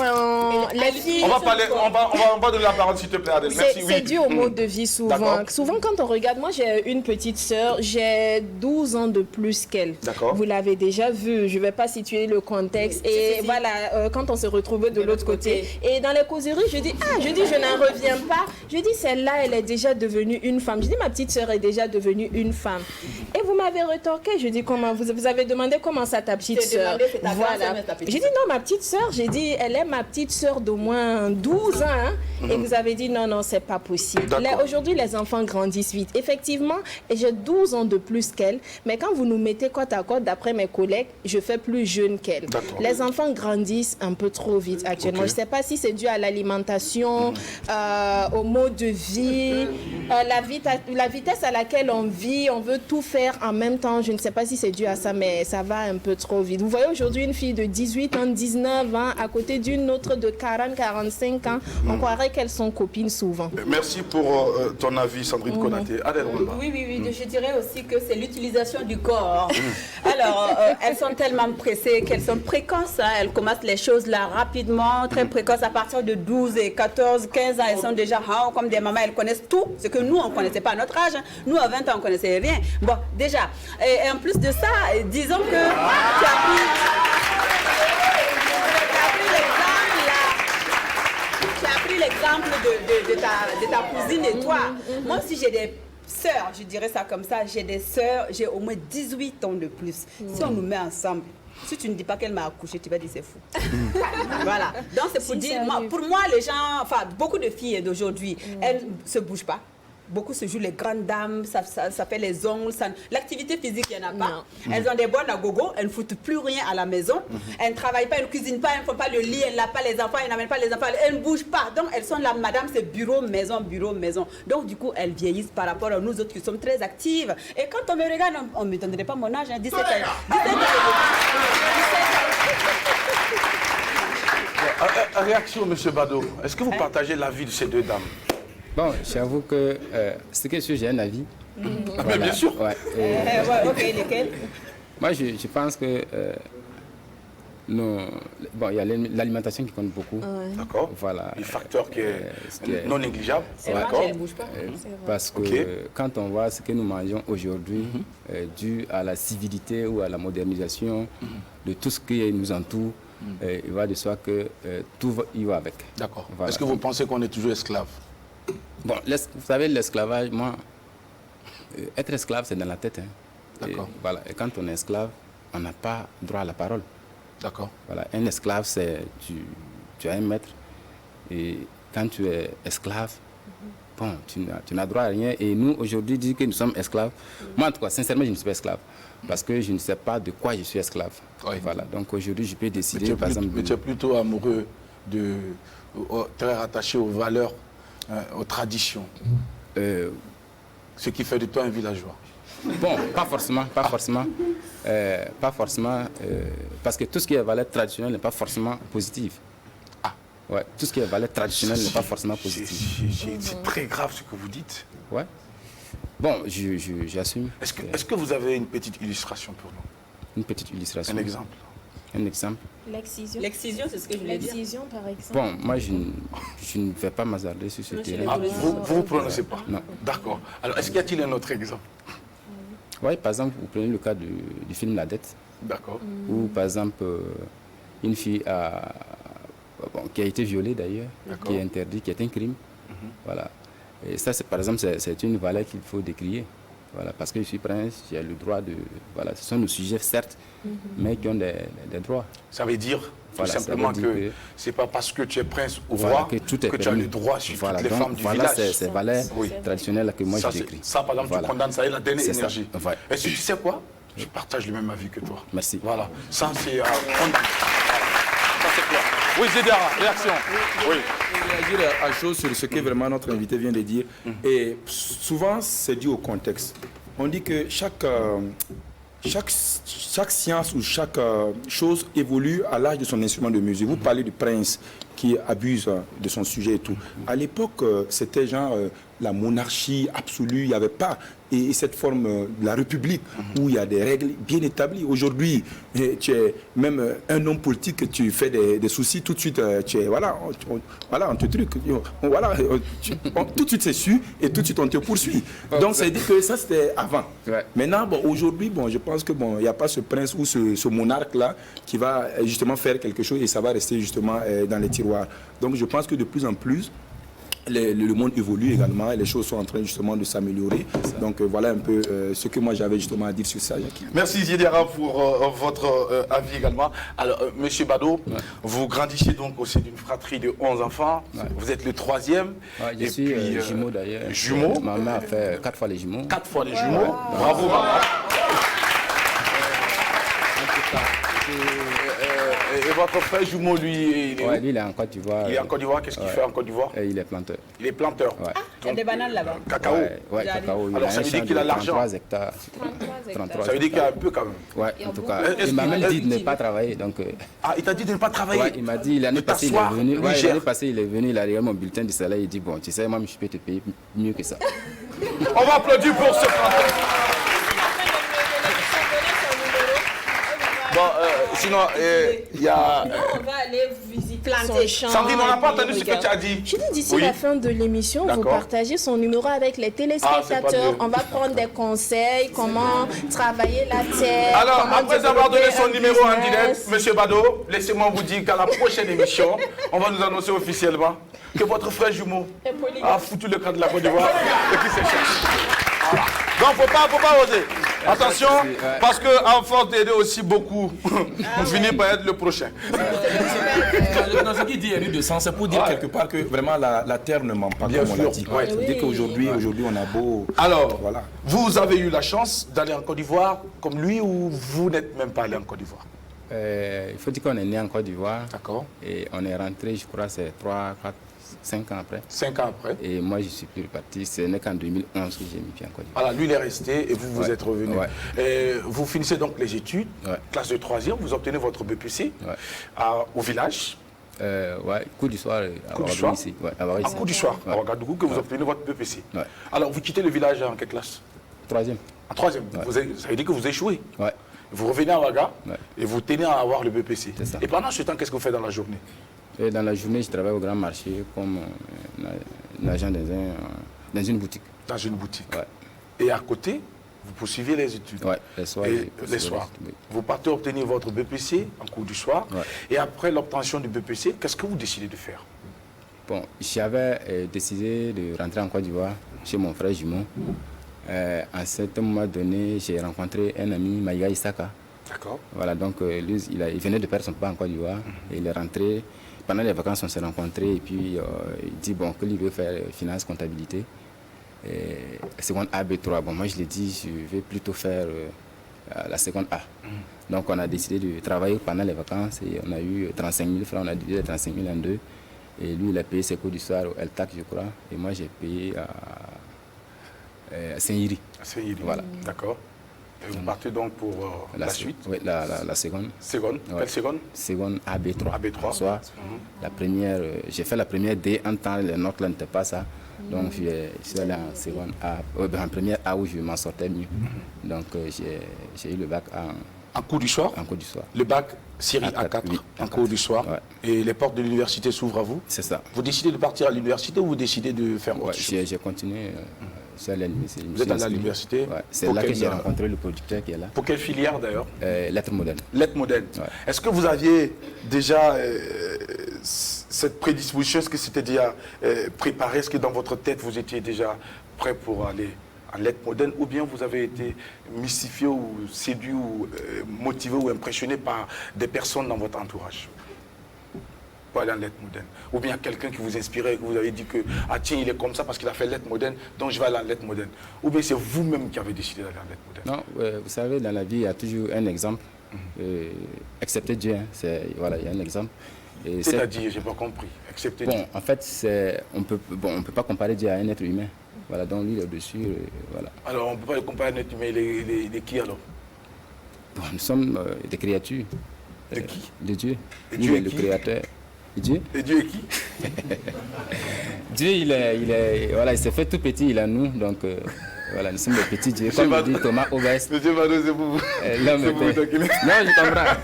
les filles. On va donner la parole, s'il te plaît, Adèle. Merci. C'est dû au mode de vie souvent. Souvent, quand on regarde, moi j'ai une petite sœur, j'ai 12 ans de plus qu'elle. Vous l'avez déjà vu, je ne vais pas situer le contexte. Et voilà, quand on se retrouve de l'autre côté. Et dans les causeries, je dis, je n'en reviens pas. Je dis, celle-là, elle est déjà devenue une femme. Je dis, ma petite sœur est déjà devenue une femme. Et vous m'avez retorqué. Je dis, comment vous avez demandé comment ça ta petite sœur? Voilà. J'ai dit, non, ma petite sœur, j'ai dit, elle est ma petite sœur d'au moins 12 ans. Hein? Et vous avez dit, non, c'est pas possible. Aujourd'hui, les enfants grandissent vite. Effectivement, et j'ai 12 ans de plus qu'elle. Mais quand vous nous mettez côte à côte, d'après mes collègues, je fais plus jeune qu'elle. Les enfants grandissent un peu trop vite actuellement. Je ne sais pas si c'est dû à l'alimentation, au mode de vie, la vitesse à laquelle on vit, on veut tout faire en même temps. Je ne sais pas si c'est dû à ça, mais ça va un peu trop vite. Vous voyez aujourd'hui une fille de 18 ans, 19 ans, à côté d'une autre de 40, 45 ans. On croirait qu'elles sont copines souvent. Merci pour ton avis, Sandrine Konaté. Adèle Rouba. Oui, je dirais aussi que c'est l'utilisation du corps. Alors, elles sont tellement pressées qu'elles sont précoces. Hein. Elles commencent les choses là rapidement, très précoces. À partir de 12 et 14, 15 ans, elles sont déjà comme des mamans. Elles connaissent tout, ce que nous, on ne connaissait pas à notre âge. Nous, à 20 ans, on ne connaissait rien. Bon, déjà. Et en plus de ça, disons que tu as pris l'exemple de ta cousine et toi. Moi aussi, j'ai des sœurs, je dirais ça comme ça. J'ai des sœurs, j'ai au moins 18 ans de plus. Si on nous met ensemble, si tu ne dis pas qu'elle m'a accouché, tu vas dire c'est fou. Voilà. Donc c'est pour dire, pour moi, les gens, enfin beaucoup de filles d'aujourd'hui, elles ne se bougent pas. Beaucoup se jouent les grandes dames, ça fait les ongles. L'activité physique, il n'y en a pas. Elles ont des bonnes à gogo, elles ne foutent plus rien à la maison. Elles ne travaillent pas, elles ne cuisinent pas, elles ne font pas le lit, elles n'ont pas les enfants, elles n'amènent pas les enfants, elles ne bougent pas. Donc elles sont là, madame, c'est bureau, maison. Donc du coup, elles vieillissent par rapport à nous autres qui sommes très actives. Et quand on me regarde, on ne me donnerait pas mon âge, 17 ans. 17 ans. Réaction, M. Bado. Est-ce que vous partagez l'avis de ces deux dames? Bon, j'avoue que ce que j'ai un avis. Ah, mais bien sûr. Ouais, ok, lesquels? Moi, je pense que bon, il y a l'alimentation qui compte beaucoup. D'accord. Voilà. Un facteur qui est non négligeable. D'accord. Elle ne bouge pas. Parce que quand on voit ce que nous mangeons aujourd'hui, dû à la civilité ou à la modernisation de tout ce qui nous entoure, il va de soi que tout y va avec. D'accord. Voilà. Est-ce que vous pensez qu'on est toujours esclave? Bon, vous savez, l'esclavage, moi, être esclave, c'est dans la tête. Hein. D'accord. Voilà. Et quand on est esclave, on n'a pas droit à la parole. D'accord. Voilà. Un esclave, c'est tu as un maître. Et quand tu es esclave, bon, tu n'as droit à rien. Et nous, aujourd'hui, dire que nous sommes esclaves, moi, en tout cas, sincèrement, je ne suis pas esclave. Parce que je ne sais pas de quoi je suis esclave. Oui. Voilà. Donc aujourd'hui, je peux décider, par exemple... Mais tu es plutôt amoureux, très attaché aux valeurs, aux traditions. Ce qui fait de toi un villageois. Bon, pas forcément, pas forcément. Pas forcément, parce que tout ce qui est valeur traditionnelle n'est pas forcément positif. Ouais, tout ce qui est valeur traditionnelle n'est pas forcément positif. C'est très grave ce que vous dites. Ouais. Bon, j'assume. Est-ce que vous avez une petite illustration pour nous? Une petite illustration. Un exemple. Un exemple. L'excision. L'excision, c'est ce que je voulais dire. L'excision, par exemple. Bon, moi, je ne vais pas m'hazarder sur ce terrain. Ah, vous ne prononcez pas? Non. D'accord. Alors, est-ce qu'il y a-t-il un autre exemple? Oui, par exemple, vous prenez le cas du film La Dette. D'accord. Où, par exemple, une fille qui a été violée d'ailleurs, qui est interdite, qui est un crime. Voilà. Et ça, par exemple, c'est une valeur qu'il faut décrier. Voilà, parce que je suis prince, j'ai le droit de... Voilà, ce sont nos sujets, certes, mais qui ont des droits. Ça veut dire tout simplement que ce n'est pas parce que tu es prince ou roi que tu as le droit sur toutes les femmes du village. Voilà, c'est valeurs traditionnelles que moi je décris. Ça, par exemple, tu condamnes, ça est la dernière énergie. Et si tu sais quoi? Je partage le même avis que toi. Merci. Voilà, ça c'est condamné. Ça c'est clair. Oui, Zédara, réaction. Oui. Réagir à chose sur ce que vraiment notre invité vient de dire. Et souvent, c'est dû au contexte. On dit que chaque science ou chaque chose évolue à l'âge de son instrument de musique. Vous parlez du prince qui abuse de son sujet et tout. À l'époque, c'était genre la monarchie absolue, il n'y avait pas. Et cette forme de la République où il y a des règles bien établies. Aujourd'hui, tu es même un homme politique, tu fais des soucis, tout de suite, tu es, voilà, on te truc. Voilà, tout de suite c'est su et tout de suite on te poursuit. Donc ça veut dire que ça c'était avant. Ouais. Maintenant, bon, aujourd'hui, bon, je pense que bon, il n'y a pas ce prince ou ce monarque-là qui va justement faire quelque chose et ça va rester justement dans les tiroirs. Donc je pense que de plus en plus, le monde évolue également et les choses sont en train justement de s'améliorer. Donc voilà un peu ce que moi j'avais justement à dire sur ça, Jackie. Merci Zédara pour votre avis également. Alors, Monsieur Bado, vous grandissez donc au sein d'une fratrie de 11 enfants. Vous êtes le 3e. Je suis jumeau d'ailleurs. Jumeau. Ma mère a fait 4 fois les jumeaux. 4 fois les jumeaux. Bravo, maman. Et votre frère jumeau, lui, lui, il est en Côte d'Ivoire. Il est en Côte d'Ivoire. Qu'est-ce qu'il fait en Côte d'Ivoire? Il est planteur. Il est planteur. Ouais. Il y a des bananes là-bas. Cacao. Ouais, cacao. Alors ça veut dire qu'il a l'argent. 33 hectares. 33 ça veut dire qu'il y a un peu quand même. Ouais, en tout cas. Il m'a même dit de ne pas travailler. Donc, ah, il t'a dit de ne pas travailler? Ouais, il m'a dit, l'année passée, il est venu. Ouais, l'année passée, il est venu, il a regardé mon bulletin du salaire. Il dit, bon, tu sais, moi, je peux te payer mieux que ça. On va applaudir pour ce planteur. Bon, sinon, il y a... On va aller visiter son champ. Sandrine, on n'a pas entendu ce que tu as dit. Je dis d'ici la fin de l'émission, vous partagez son numéro avec les téléspectateurs. On va prendre des conseils, comment travailler la terre. Alors, après avoir donné son numéro en direct, Monsieur Bado, laissez-moi vous dire qu'à la prochaine émission, on va nous annoncer officiellement que votre frère jumeau a foutu le camp de la Côte d'Ivoire et qu'il se cherche. Voilà. Donc, faut pas oser. Attention, parce qu'à force d'aider aussi beaucoup, on finit par être le prochain. Dans ce qu'il dit, il y a de sens, c'est pour dire quelque part que vraiment la terre ne ment pas, bien comme on l'a dit. Dès qu'aujourd'hui, on a beau... Alors, voilà. Vous avez eu la chance d'aller en Côte d'Ivoire comme lui ou vous n'êtes même pas allé en Côte d'Ivoire? Il faut dire qu'on est né en Côte d'Ivoire. D'accord. Et on est rentré, je crois, c'est 3, 4, 5 ans après. 5 ans après. Et moi, je suis plus reparti. Ce n'est qu'en 2011 que j'ai mis pied en Côte d'Ivoire. Alors, lui, il est resté et vous, vous êtes revenu. Et vous finissez donc les études, classe de 3e, vous obtenez votre BPC au village. Ouais, cours du soir à Ouagadougou ici. Ouais, à cours du soir, à Ouagadougou, que vous obtenez votre BPC. Ouais. Alors, vous quittez le village en quelle classe? 3e. En 3e. Ouais. Ça veut dire que vous échouez. Ouais. Vous revenez à Ouaga et vous tenez à avoir le BPC. C'est ça. Et pendant ce temps, qu'est-ce que vous faites dans la journée? Et dans la journée, je travaille au grand marché comme un agent dans une boutique. Dans une boutique. Ouais. Et à côté, vous poursuivez les études. Ouais, les soirs. Et les soirs. Oui. Vous partez obtenir votre BPC en cours du soir. Ouais. Et après l'obtention du BPC, qu'est-ce que vous décidez de faire? Bon, j'avais décidé de rentrer en Côte d'Ivoire chez mon frère jumeau. À un certain moment donné, j'ai rencontré un ami, Maïga Isaka. D'accord. Voilà, donc lui, il venait de perdre son papa en Côte d'Ivoire. Et il est rentré. Pendant les vacances, on s'est rencontrés. Et puis, il dit bon, qu'il veut faire finance, comptabilité. Seconde A, B3. Bon, moi, je l'ai dit, je vais plutôt faire la seconde A. Donc, on a décidé de travailler pendant les vacances. Et on a eu 35 000 francs. On a divisé les 35 000 en deux. Et lui, il a payé ses cours du soir au LTAC, je crois. Et moi, j'ai payé à Saint-Iri. À Saint-Iri, voilà. D'accord. Et vous partez donc pour la suite? Oui, la seconde. Seconde? Ouais. Quelle seconde? Seconde AB3. AB3. Soit la première, j'ai fait la première D, en temps, les notes là n'étaient pas ça. Donc je suis allé en seconde A, en première A où je m'en sortais mieux. Donc j'ai eu le bac en cours du soir? En cours du soir. Le bac série A4, oui, en cours du soir. Ouais. Et les portes de l'université s'ouvrent à vous? C'est ça. Vous décidez de partir à l'université ou vous décidez de faire autre chose? J'ai continué. Vous êtes allé à l'université? Ouais. C'est là que j'ai rencontré le producteur qui est là. Pour quelle filière d'ailleurs? Lettres modernes. Lettres modernes. Ouais. Est-ce que vous aviez déjà cette prédisposition? Est-ce que c'était déjà préparé? Est-ce que dans votre tête vous étiez déjà prêt pour aller en lettres modernes? Ou bien vous avez été mystifié ou séduit ou motivé ou impressionné par des personnes dans votre entourage pour aller en lettres modernes? Ou bien quelqu'un qui vous inspirait et que vous avez dit que ah tiens, il est comme ça parce qu'il a fait lettres modernes, donc je vais aller en lettres modernes? Ou bien c'est vous-même qui avez décidé d'aller en lettres modernes? Non, vous savez, dans la vie, il y a toujours un exemple, excepté Dieu. Hein, voilà, il y a un exemple. C'est-à-dire, je n'ai pas compris. Excepté Dieu. Bon, en fait, on peut pas comparer Dieu à un être humain. Voilà, donc lui, il est au-dessus. Voilà. Alors, on ne peut pas le comparer à un être humain. Il est qui alors? Bon, nous sommes des créatures. De qui? De Dieu. Et Dieu est le qui? Créateur. Et Dieu? Et Dieu est qui? Dieu, il s'est fait tout petit, il est à nous, donc voilà, nous sommes des petits dieux. Comme dit Thomas August. Monsieur Mado, c'est pour vous. Non, je comprends.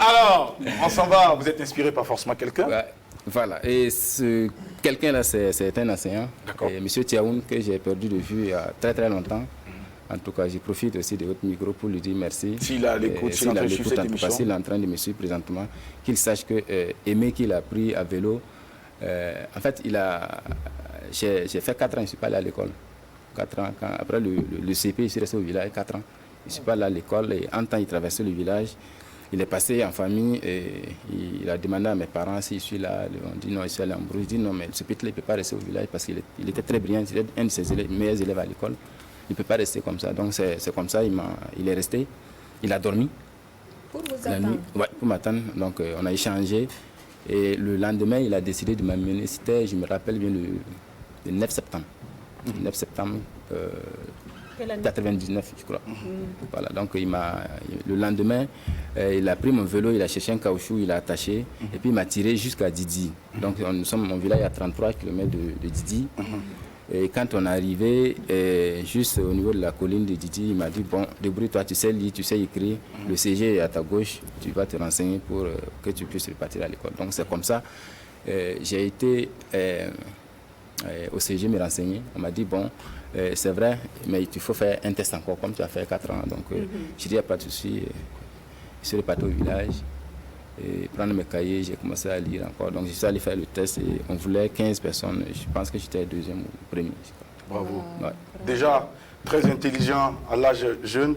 Alors, on s'en va, vous êtes inspiré par forcément quelqu'un? Ouais, voilà, et ce quelqu'un-là, c'est un enseignant, M. Tiaoun, que j'ai perdu de vue il y a très très longtemps. En tout cas, je profite aussi de votre micro pour lui dire merci. S'il a l'écoute, s'il est en train de me suivre présentement, qu'il sache que Aimé qu'il a pris à vélo, en fait, j'ai fait 4 ans, je ne suis pas allé à l'école. 4 ans, après le CP, je suis resté au village 4 ans. Je ne suis pas allé à l'école et en temps, il traversait le village. Il est passé en famille et il a demandé à mes parents si je suis là. On dit non, je suis allé en Brousse. Je dis non, mais ce petit-là, il ne peut pas rester au village parce qu'il était très brillant. Il était un de ses meilleurs élèves à l'école. Il ne peut pas rester comme ça. Donc c'est comme ça, il est resté. Il a dormi. Pour vous attendre? Oui, pour m'attendre. Donc on a échangé. Et le lendemain, il a décidé de m'amener. C'était, je me rappelle bien, le 9 septembre. 9 septembre 99, je crois. Voilà, donc le lendemain, il a pris mon vélo, il a cherché un caoutchouc, il a attaché, et puis il m'a tiré jusqu'à Didi. Donc nous sommes, mon village à 33 km de Didi. Et quand on est arrivé, juste au niveau de la colline de Didi, il m'a dit, bon, débrouille-toi, tu sais lire, tu sais écrire, le CG est à ta gauche, tu vas te renseigner pour que tu puisses repartir à l'école. Donc c'est comme ça, j'ai été au CG me renseigner. On m'a dit, bon, c'est vrai, mais il faut faire un test encore, comme tu as fait 4 ans. Donc j'ai dit, il n'y a pas de souci, je suis reparti au village. Et prendre mes cahiers, j'ai commencé à lire encore. Donc je suis allé faire le test et on voulait 15 personnes. Je pense que j'étais deuxième ou premier. Bravo. Ouais. Déjà, très intelligent à l'âge jeune.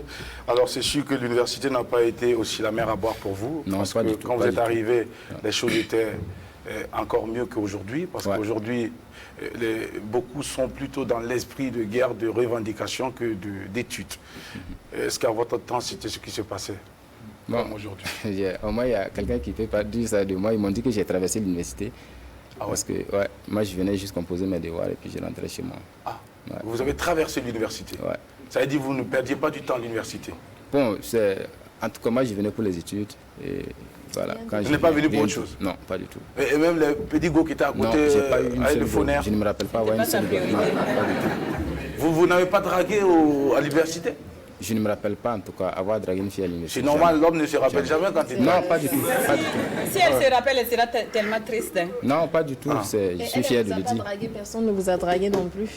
Alors c'est sûr que l'université n'a pas été aussi la mer à boire pour vous. Non, parce pas que du tout, quand vous êtes arrivé, non. Les choses étaient encore mieux qu'aujourd'hui. Parce qu'aujourd'hui, beaucoup sont plutôt dans l'esprit de guerre, de revendication que d'études. Est-ce qu'à votre temps, c'était ce qui se passait? Bon, aujourd'hui. Au moins, il y a quelqu'un qui peut pas dire ça de moi. Ils m'ont dit que j'ai traversé l'université. Ah ouais. Parce que moi, je venais juste composer mes devoirs et puis je rentrais chez moi. Ah, vous avez traversé l'université? Ouais. Ça veut dire que vous ne perdiez pas du temps à l'université? Bon, En tout cas, moi, je venais pour les études. Et voilà. Vous n'êtes pas venu pour autre chose? Non, pas du tout. Et même le petit go qui était à côté, avec le phonère? Je ne me rappelle pas avoir une seule go. Non, pas du tout. Vous n'avez pas dragué à l'université? Je ne me rappelle pas, en tout cas, avoir dragué une fille à l'université. C'est normal, l'homme ne se rappelle jamais quand il drague. Non, pas du tout. Pas du tout. Si elle se rappelle, elle sera tellement triste. Hein. Non, pas du tout. Je suis fier de le dire. Personne ne vous a dragué non plus.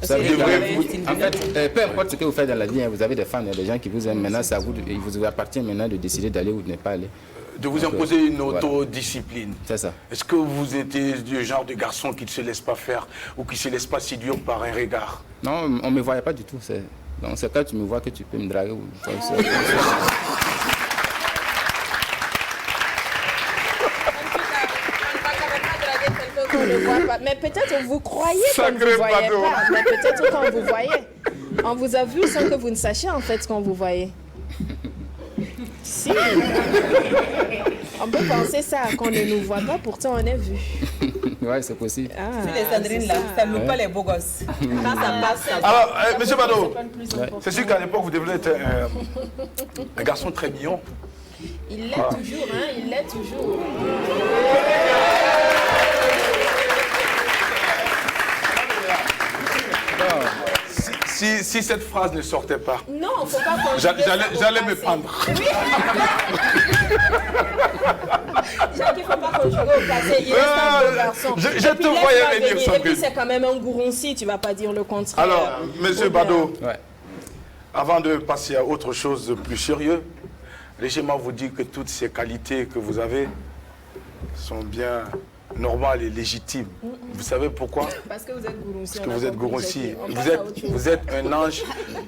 Ça devrait en fait, peu importe ce que vous faites dans la vie, hein, vous avez des fans, il y a des gens qui vous aiment. Maintenant, il vous appartient maintenant de décider d'aller ou de ne pas aller. De vous imposer une autodiscipline. C'est ça. Est-ce que vous étiez du genre de garçon qui ne se laisse pas faire ou qui ne se laisse pas séduire par un regard? Non, on ne me voyait pas du tout. Donc c'est quand tu me vois que tu peux me draguer. Ou... Mais peut-être vous croyez qu'on ne vous voyait pas. Mais peut-être qu'on vous voyait. On vous a vu sans que vous ne sachiez en fait qu'on vous voyait. Si. On peut penser ça, qu'on ne nous voit pas, pourtant on est vu. Oui, c'est possible. Si les Sandrine là, ça ne loue pas les beaux gosses. Quand ça passe, ça passe. Alors, monsieur Bado, c'est sûr qu'à l'époque, vous deviez être un garçon très mignon. Il l'est toujours, hein, il l'est toujours. Si cette phrase ne sortait pas, non, faut pas j'allais me prendre. Oui. Jacques, il ne faut pas conjuguer au passé. Il reste un beau garçon. Je te voyais venir, Sandrine. Et puis c'est quand même un gourou-ci, tu ne vas pas dire le contraire. Alors, monsieur Bado, avant de passer à autre chose de plus sérieux, laissez-moi vous dire que toutes ces qualités que vous avez sont bien normales et légitimes. Vous savez pourquoi? Parce que vous êtes gourou-ci. Parce que vous êtes gourou-ci. Vous êtes un ange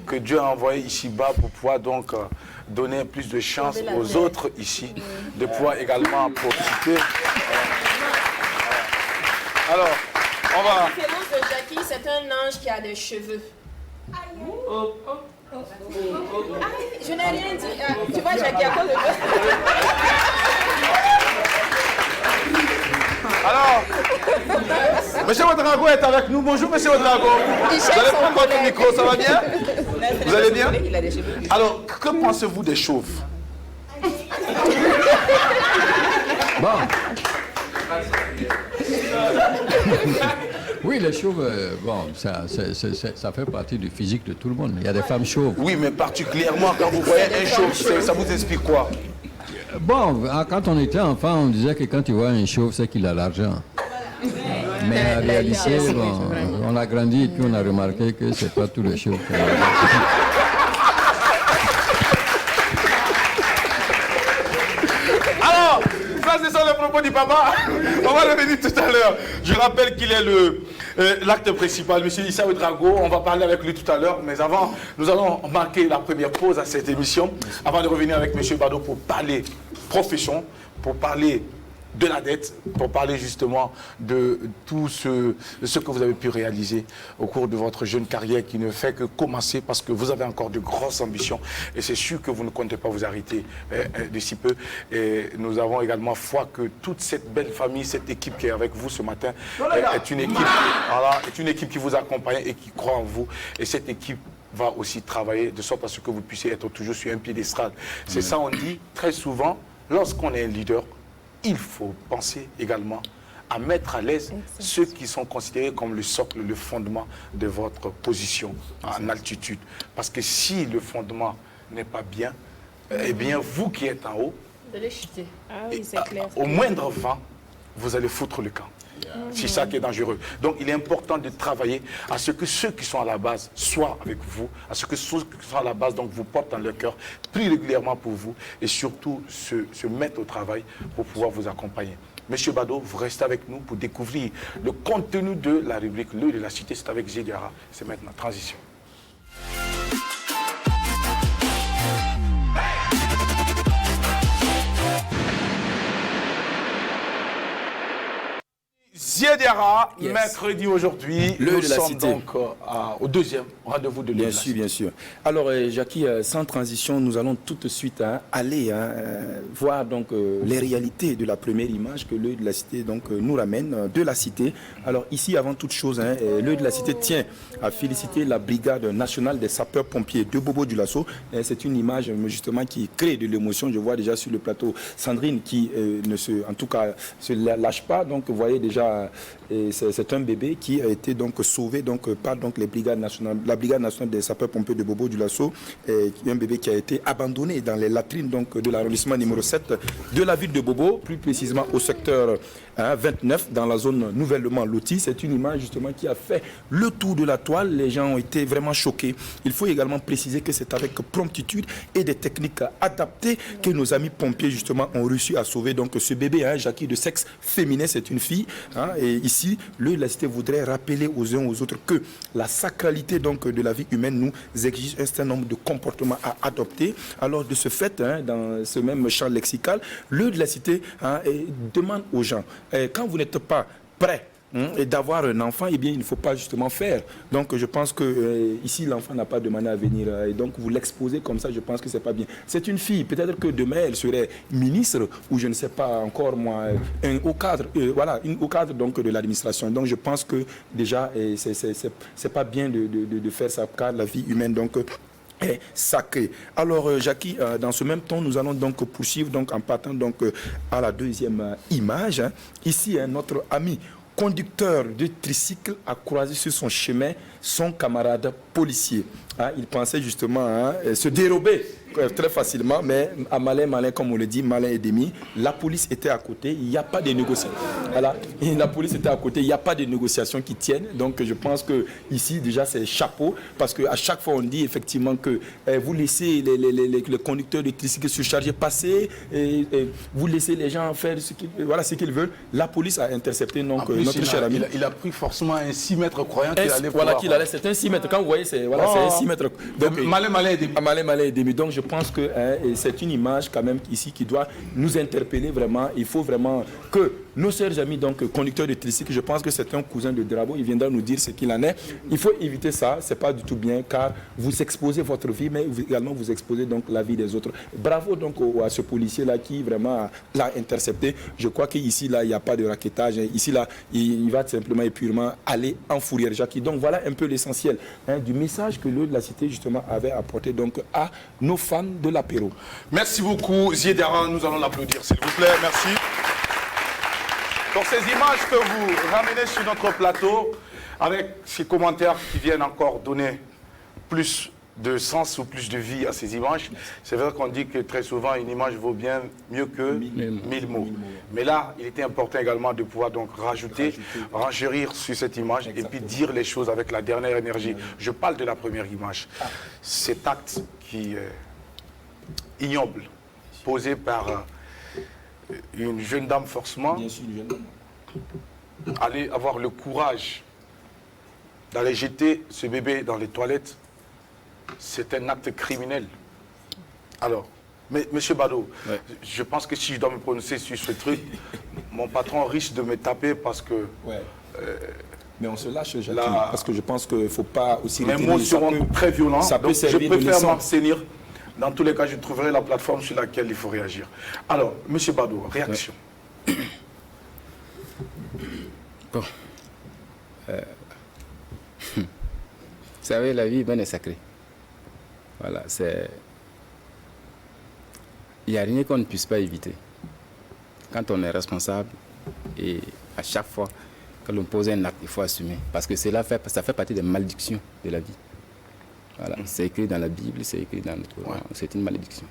que Dieu a envoyé ici-bas pour pouvoir donc donner plus de chance aux autres ici, de pouvoir également profiter. Alors, on va... La différence de Jackie, c'est un ange qui a des cheveux. Je n'ai rien dit. Tu vois, Jackie, à cause de toi. Alors, monsieur Ouedraogo est avec nous. Bonjour, monsieur Ouedraogo. Vous allez prendre votre micro, ça va bien? Vous allez bien? Alors, que pensez-vous des chauves? Bon. Oui, les chauves, bon, ça fait partie du physique de tout le monde. Il y a des femmes chauves. Oui, mais particulièrement quand vous voyez un chauve, ça vous explique quoi? Bon, quand on était enfant, on disait que quand tu vois un chauve, c'est qu'il a l'argent. Mais en réalité, bon, on a grandi et puis on a remarqué que c'est pas tous les chauves. Alors, ça ce sont les propos du papa. On va revenir tout à l'heure. Je rappelle qu'il est l'acte principal, monsieur Issa Ouedraogo. On va parler avec lui tout à l'heure. Mais avant, nous allons marquer la première pause à cette émission. Avant de revenir avec monsieur Bado pour parler profession, pour parler de la dette, pour parler justement de tout ce que vous avez pu réaliser au cours de votre jeune carrière qui ne fait que commencer parce que vous avez encore de grosses ambitions et c'est sûr que vous ne comptez pas vous arrêter d'ici peu. Et nous avons également foi que toute cette belle famille, cette équipe qui est avec vous ce matin est une équipe qui vous accompagne et qui croit en vous. Et cette équipe va aussi travailler de sorte à ce que vous puissiez être toujours sur un piédestal. C'est ça, on dit très souvent, lorsqu'on est un leader, il faut penser également à mettre à l'aise ceux qui sont considérés comme le socle, le fondement de votre position en altitude. Parce que si le fondement n'est pas bien, eh bien, vous qui êtes en haut, de les chuter. Ah oui, c'est clair. Au moindre vent, vous allez foutre le camp. C'est ça qui est dangereux. Donc, il est important de travailler à ce que ceux qui sont à la base soient avec vous, à ce que ceux qui sont à la base donc, vous portent dans leur cœur, prient régulièrement pour vous et surtout se mettent au travail pour pouvoir vous accompagner. Monsieur Bado, vous restez avec nous pour découvrir le contenu de la rubrique L'œil de la cité. C'est avec Zédiara. C'est maintenant transition. Ziediara, Yes. mercredi aujourd'hui, L'heure nous de la sommes cité. donc au deuxième rendez-vous de l'heure Bien de la sûr, cité. bien sûr. Alors, Jackie, sans transition, nous allons tout de suite aller voir donc les réalités de la première image que l'œil de la cité donc nous ramène de la cité. Alors ici, avant toute chose, l'œil de la cité tient à féliciter la brigade nationale des sapeurs-pompiers de Bobo-Dioulasso. C'est une image justement qui crée de l'émotion. Je vois déjà sur le plateau Sandrine qui en tout cas, se lâche pas. Donc, vous voyez déjà, c'est un bébé qui a été donc sauvé donc par donc la brigade nationale des sapeurs-pompiers de Bobo-Dioulasso, un bébé qui a été abandonné dans les latrines donc de l'arrondissement numéro 7 de la ville de Bobo, plus précisément au secteur 29 dans la zone nouvellement lotie. C'est une image justement qui a fait le tour de la toile. Les gens ont été vraiment choqués. Il faut également préciser que c'est avec promptitude et des techniques adaptées que nos amis pompiers justement ont réussi à sauver donc ce bébé, Jackie, de sexe féminin, c'est une fille. Et ici, la cité voudrait rappeler aux uns aux autres que la sacralité donc de la vie humaine nous exige un certain nombre de comportements à adopter. Alors de ce fait, dans ce même champ lexical, de la cité demande aux gens, quand vous n'êtes pas prêt et d'avoir un enfant, eh bien, il ne faut pas justement faire. Donc, je pense que ici, l'enfant n'a pas demandé à venir. Et donc, vous l'exposez comme ça, je pense que c'est pas bien. C'est une fille. Peut-être que demain, elle serait ministre ou je ne sais pas encore moi, un haut cadre, une haut cadre donc de l'administration. Donc, je pense que déjà, c'est pas bien de faire ça, car la vie humaine donc est sacré. Alors, Jackie, dans ce même temps, nous allons donc poursuivre donc en partant donc à la deuxième image. Ici, notre ami conducteur de tricycle a croisé sur son chemin son camarade policier. Il pensait justement se dérober très facilement, mais à malin, comme on le dit, malin et demi, la police était à côté, il n'y a pas de négociation. Voilà. Et la police était à côté, il n'y a pas de négociations qui tiennent. Donc je pense que ici déjà c'est chapeau, parce qu'à chaque fois on dit effectivement que vous laissez les conducteurs de tricycle surchargés passer, et vous laissez les gens faire ce qu'ils veulent. La police a intercepté donc, notre cher ami. Il a pris forcément un 6 mètres croyant qu'il allait Voilà, pouvoir... c'est un 6 mètres. Quand vous voyez, c'est un 6 mètres. Donc, malin et demi. Donc je pense que c'est une image quand même ici qui doit nous interpeller vraiment. Il faut vraiment que nos chers amis donc conducteurs de tricycle, je pense que c'est un cousin de Drabo, il viendra nous dire ce qu'il en est. Il faut éviter ça, c'est pas du tout bien, car vous exposez votre vie, mais également vous exposez donc la vie des autres. Bravo donc à ce policier là qui vraiment l'a intercepté. Je crois qu'ici là il n'y a pas de raquettage. Ici là il va simplement et purement aller en fourrière, Jackie. Donc voilà un peu l'essentiel du message que de la cité justement avait apporté donc à nos fans de l'apéro. Merci beaucoup Ziediara, nous allons l'applaudir s'il vous plaît, merci. Pour ces images que vous ramenez sur notre plateau, avec ces commentaires qui viennent encore donner plus de sens ou plus de vie à ces images, c'est vrai qu'on dit que très souvent une image vaut bien mieux que 1000 mots. Mais là, il était important également de pouvoir donc rajouter, renchérir sur cette image et puis dire les choses avec la dernière énergie. Je parle de la première image. Cet acte qui est ignoble, posé par une jeune dame forcément, bien sûr, une jeune dame, aller avoir le courage d'aller jeter ce bébé dans les toilettes, c'est un acte criminel. Alors, Monsieur Bado, je pense que si je dois me prononcer sur ce truc, mon patron risque de me taper parce que... mais on se lâche, Jackie, parce que je pense qu'il ne faut pas aussi... Mes mots seront très violents, ça peut donc je servir de préfère leçon. m'abstenir. Dans tous les cas, je trouverai la plateforme sur laquelle il faut réagir. Alors, Monsieur Bado, réaction. Bon. Vous savez, la vie humaine est sacrée. Voilà, c'est... Il n'y a rien qu'on ne puisse pas éviter. Quand on est responsable, et à chaque fois que l'on pose un acte, il faut assumer. Parce que ça fait partie des malédictions de la vie. Voilà, c'est écrit dans la Bible, c'est écrit dans le Coran, c'est une malédiction.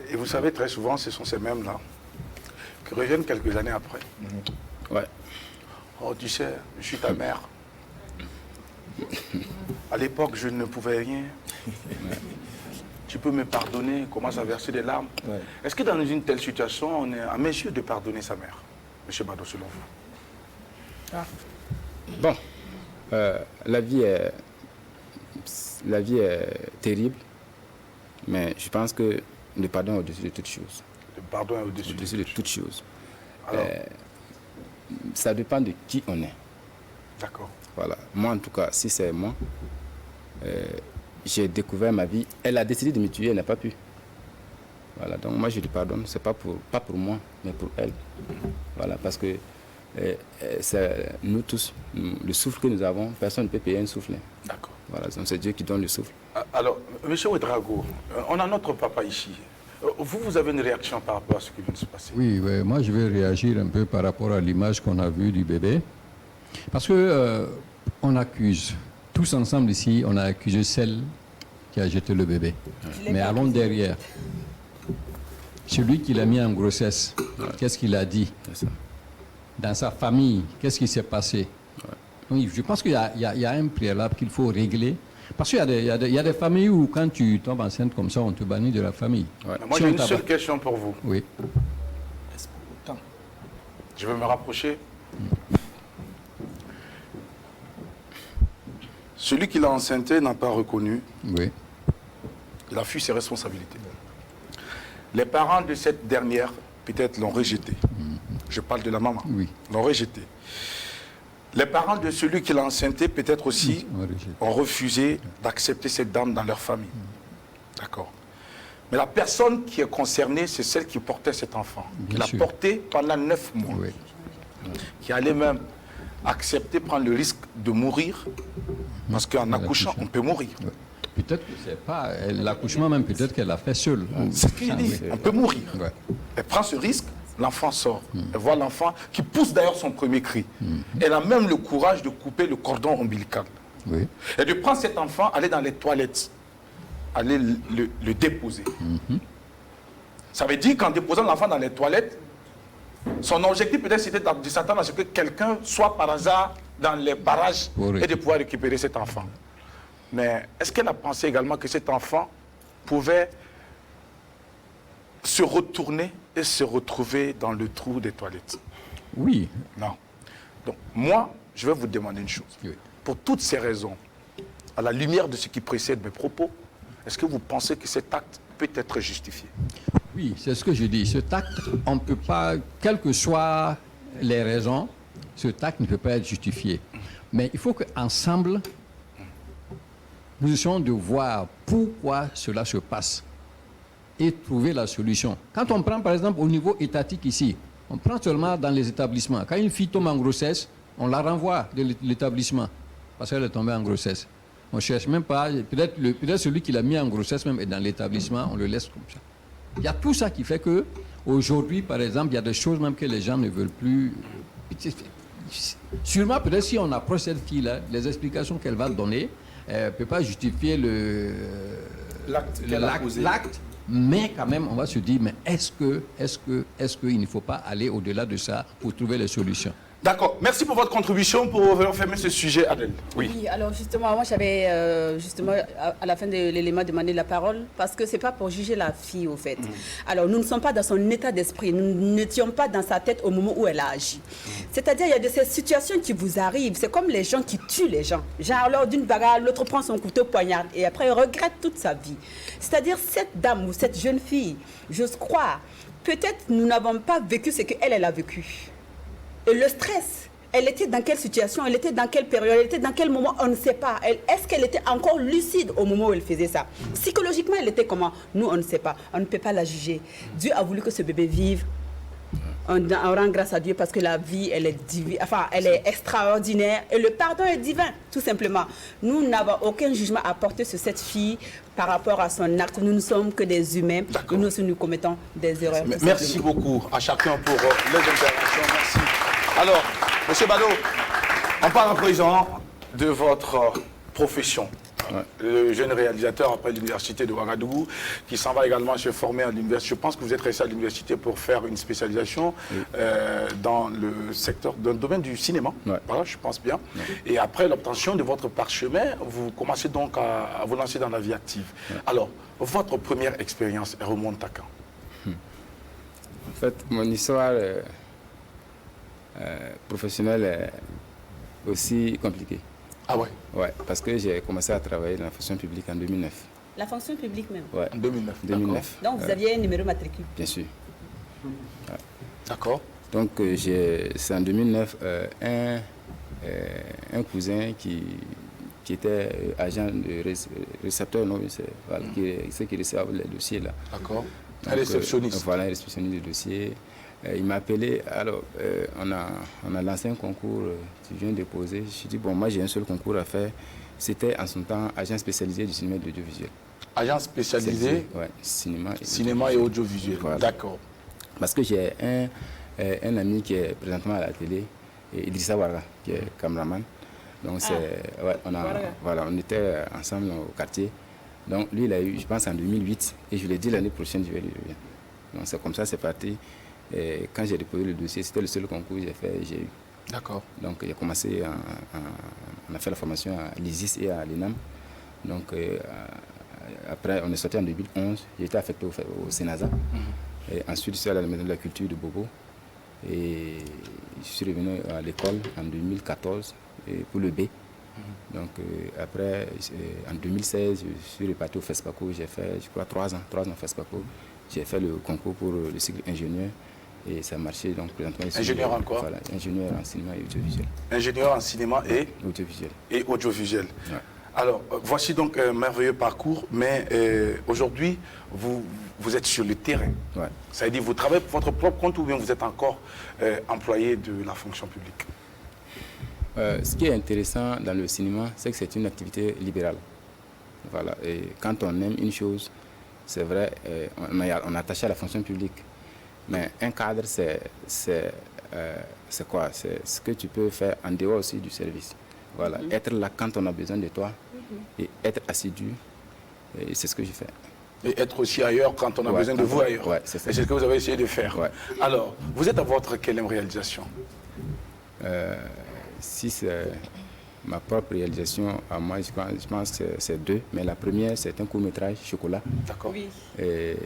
Et vous savez, très souvent, ce sont ces mêmes-là qui reviennent quelques années après. Ouais. Oh, tu sais, je suis ta mère. À l'époque, je ne pouvais rien. Tu peux me pardonner, commence à verser des larmes. Est-ce que dans une telle situation, on est à mesure de pardonner sa mère, Monsieur Bado, selon vous? Bon, la vie est terrible, mais je pense que le pardon est au-dessus de toute chose. Le pardon est au-dessus de toute chose. Alors, ça dépend de qui on est. D'accord. Voilà. Moi, en tout cas, si c'est moi, j'ai découvert ma vie. Elle a décidé de me tuer, elle n'a pas pu. Voilà. Donc moi, je lui pardonne. C'est pas pour moi, mais pour elle. Voilà. Parce que c'est nous tous, le souffle que nous avons, personne ne peut payer un souffle. D'accord. Voilà. Donc c'est Dieu qui donne le souffle. Alors, M. Ouedraogo, on a notre papa ici. Vous avez une réaction par rapport à ce qui vient de se passer? Oui, moi je vais réagir un peu par rapport à l'image qu'on a vue du bébé. Parce que on accuse, tous ensemble ici, on a accusé celle qui a jeté le bébé. Mais allons derrière. Celui qui l'a mis en grossesse, qu'est-ce qu'il a dit? Dans sa famille, qu'est-ce qui s'est passé? Oui, je pense qu'il y a un préalable qu'il faut régler. Parce qu'il y a des familles où quand tu tombes enceinte comme ça, on te bannit de la famille. Ouais. Moi, j'ai une seule question pour vous. Oui. Je vais me rapprocher. Celui qui l'a enceinté n'a pas reconnu. Oui. Il a fui ses responsabilités. Les parents de cette dernière, peut-être, l'ont rejeté. Je parle de la maman. Oui. L'ont rejeté. Les parents de celui qui l'a enceinté, peut-être aussi, ont refusé d'accepter cette dame dans leur famille. D'accord. Mais la personne qui est concernée, c'est celle qui portait cet enfant. Qui l'a porté pendant 9 mois. Oui. Qui allait même accepter, prendre le risque de mourir. Parce qu'en accouchant, on peut mourir. Oui. Peut-être que c'est pas l'accouchement même, peut-être qu'elle l'a fait seule. C'est ce qu'il dit. On peut mourir. Ouais. Elle prend ce risque. L'enfant sort. Elle voit l'enfant qui pousse d'ailleurs son premier cri. Elle a même le courage de couper le cordon ombilical. Oui. Et de prendre cet enfant, aller dans les toilettes, aller le déposer. Ça veut dire qu'en déposant l'enfant dans les toilettes, son objectif peut-être c'était de s'attendre à ce que quelqu'un soit par hasard dans les barrages et de pouvoir récupérer cet enfant. Mais est-ce qu'elle a pensé également que cet enfant pouvait se retourner et se retrouver dans le trou des toilettes? Oui. Non. Donc, moi, je vais vous demander une chose. Oui. Pour toutes ces raisons, à la lumière de ce qui précède mes propos, est-ce que vous pensez que cet acte peut être justifié? Oui, c'est ce que je dis. Cet acte, on ne peut pas, quelles que soient les raisons, cet acte ne peut pas être justifié. Mais il faut qu'ensemble, nous essayons de voir pourquoi cela se passe et trouver la solution. Quand on prend par exemple au niveau étatique ici, on prend seulement dans les établissements. Quand une fille tombe en grossesse, on la renvoie de l'établissement parce qu'elle est tombée en grossesse. On ne cherche même pas, peut-être celui qui l'a mis en grossesse même est dans l'établissement, on le laisse comme ça. Il y a tout ça qui fait que aujourd'hui, par exemple, il y a des choses même que les gens ne veulent plus. Sûrement, peut-être si on approche cette fille-là, les explications qu'elle va donner, elle ne peut pas justifier l'acte. Mais quand même, on va se dire, mais est-ce qu'il ne faut pas aller au-delà de ça pour trouver les solutions? D'accord. Merci pour votre contribution pour fermer ce sujet, Adèle. Oui, alors justement, moi j'avais justement à la fin de l'élément demandé la parole parce que c'est pas pour juger la fille au fait. Alors nous ne sommes pas dans son état d'esprit, nous n'étions pas dans sa tête au moment où elle a agi. C'est-à-dire il y a de ces situations qui vous arrivent, c'est comme les gens qui tuent les gens. Genre lors d'une bagarre, l'autre prend son couteau poignarde et après il regrette toute sa vie. C'est-à-dire cette dame ou cette jeune fille, j'ose croire, peut-être nous n'avons pas vécu ce qu'elle a vécu. Et le stress, elle était dans quelle situation, elle était dans quelle période, elle était dans quel moment, on ne sait pas. Est-ce qu'elle était encore lucide au moment où elle faisait ça? Psychologiquement, elle était comment? Nous, on ne sait pas. On ne peut pas la juger. Dieu a voulu que ce bébé vive. On rend grâce à Dieu parce que la vie, elle est divine, enfin, elle est extraordinaire et le pardon est divin, tout simplement. Nous n'avons aucun jugement à porter sur cette fille par rapport à son acte. Nous ne sommes que des humains. Nous aussi, nous commettons des erreurs. Merci beaucoup à chacun pour les interventions. Merci. Alors, M. Bado, on parle à présent de votre profession. Le jeune réalisateur après l'université de Ouagadougou qui s'en va également se former à l'université. Je pense que vous êtes resté à l'université pour faire une spécialisation dans le secteur, dans le domaine du cinéma. Voilà, je pense bien. Et après l'obtention de votre parchemin, vous commencez donc à vous lancer dans la vie active. Alors, votre première expérience remonte à quand? En fait, mon histoire professionnelle est aussi compliquée. Ah ouais? Ouais, parce que j'ai commencé à travailler dans la fonction publique en 2009. La fonction publique même? Ouais. En 2009. 2009. Donc vous aviez un numéro matricule? Bien sûr. D'accord. Donc, c'est en 2009, un cousin qui était agent de récepteur, non, voilà, ceux qui reçoivent les dossiers là. D'accord. Un réceptionniste. Voilà, un réceptionniste de dossier. Il m'a appelé, alors on a lancé un concours, tu viens déposer. Je lui ai dit, bon, moi j'ai un seul concours à faire. C'était en son temps agent spécialisé du cinéma et de l'audiovisuel. Agent spécialisé ouais, cinéma et audiovisuel. Voilà. D'accord. Parce que j'ai un ami qui est présentement à la télé, Idrissa Warga, qui est cameraman. Donc ouais, on était ensemble au quartier. Donc lui, il a eu, je pense, en 2008, et je lui ai dit l'année prochaine, je vais lui revenir. Donc c'est comme ça, c'est parti. Et quand j'ai déposé le dossier, c'était le seul concours que j'ai eu. D'accord. Donc j'ai commencé, on a fait la formation à l'ISIS et à l'ENAM. Donc après, on est sorti en 2011, j'ai été affecté au Sénasa. Et ensuite, je suis allé à la Maison de la Culture de Bobo. Et je suis revenu à l'école en 2014 pour le B. Donc après, en 2016, je suis reparti au FESPACO. J'ai fait, je crois, 3 ans au FESPACO. J'ai fait le concours pour le cycle ingénieur. Et ça a marché, donc présentement... Ingénieur en quoi? Voilà, ingénieur en cinéma et audiovisuel. Ingénieur en cinéma et audiovisuel. Et audiovisuel. Ouais. Alors, voici donc un merveilleux parcours, mais aujourd'hui, vous êtes sur le terrain. Ouais. Ça veut dire, vous travaillez pour votre propre compte ou bien vous êtes encore employé de la fonction publique? Ce qui est intéressant dans le cinéma, c'est que c'est une activité libérale. Voilà. Et quand on aime une chose, c'est vrai, on est attaché à la fonction publique. Mais un cadre, c'est quoi? C'est ce que tu peux faire en dehors aussi du service. Voilà. Être là quand on a besoin de toi et être assidu, c'est ce que je fais. Et être aussi ailleurs quand on a besoin de vous ailleurs. Ouais, c'est ça. Et c'est ce que vous avez essayé de faire. Ouais. Alors, vous êtes à votre quelle réalisation? Si c'est ma propre réalisation, à moi, je pense que c'est 2. Mais la première, c'est un court-métrage, Chocolat. D'accord. Oui. Et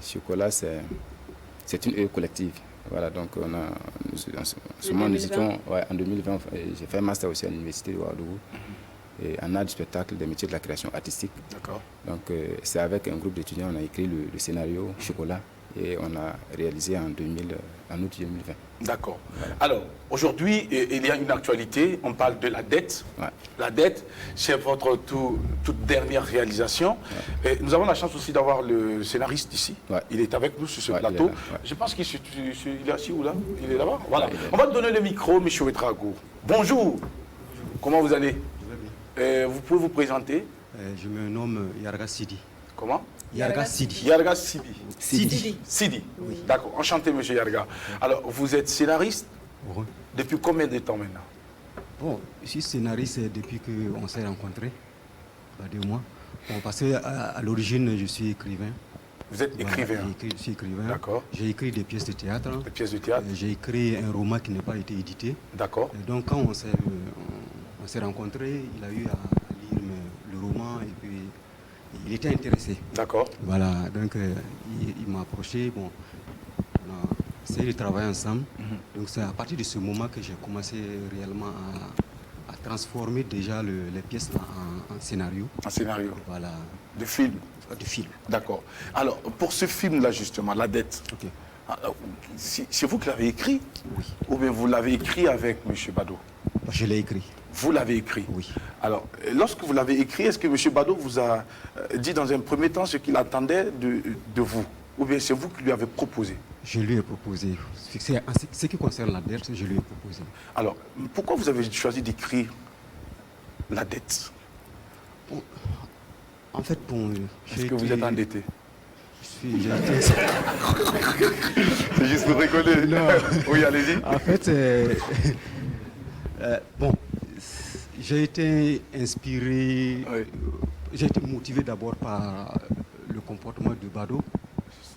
Chocolat, c'est une œuvre collective. Voilà, donc nous étions en 2020, j'ai fait un master aussi à l'université de Ouagadougou, et en art du spectacle, des métiers de la création artistique. D'accord. Donc c'est avec un groupe d'étudiants, on a écrit le scénario Chocolat, et on a réalisé en août 2020. D'accord. Voilà. Alors, aujourd'hui, il y a une actualité, on parle de la dette. Ouais. La dette, c'est votre toute dernière réalisation. Ouais. Et nous avons la chance aussi d'avoir le scénariste ici. Ouais. Il est avec nous sur ce plateau. Je pense qu'il est assis où là? Il est là-bas. Voilà. On va te donner le micro, M. Ouedraogo. Bonjour. Comment vous allez? Vous pouvez vous présenter? Je me nomme Yarga Sidi. Comment? Yarga Sidi. Yarga Sidi. Sidi. Sidi. Oui. D'accord. Enchanté, M. Yarga. Alors, vous êtes scénariste? Oui. Depuis combien de temps maintenant? Bon, je suis scénariste depuis qu'on s'est rencontrés, il y a 2 mois. Bon, parce qu'à l'origine, je suis écrivain. Vous êtes écrivain? Je suis écrivain. D'accord. J'ai écrit des pièces de théâtre. Des pièces de théâtre? J'ai écrit un roman qui n'a pas été édité. D'accord. Donc, quand on s'est rencontrés, il a eu à lire le roman et puis il était intéressé. D'accord. Voilà, donc il m'a approché. Bon, on a essayé de travailler ensemble. Donc c'est à partir de ce moment que j'ai commencé réellement à transformer déjà les pièces en scénario. En scénario. Voilà. De film. De film. D'accord. Alors, pour ce film-là, justement, La Dette, c'est vous qui l'avez écrit? Oui. Ou bien vous l'avez écrit avec M. Bado? Je l'ai écrit. Vous l'avez écrit? Oui. Alors, lorsque vous l'avez écrit, est-ce que M. Bado vous a dit dans un premier temps ce qu'il attendait de vous? Ou bien c'est vous qui lui avez proposé? Je lui ai proposé. Ce qui concerne La Dette, je lui ai proposé. Alors, pourquoi vous avez choisi d'écrire La Dette? En fait, bon... Est-ce que vous êtes endetté? C'est juste pour rigoler. Non. Oui, allez-y. En fait, bon, j'ai été inspiré, j'ai été motivé d'abord par le comportement de Bado.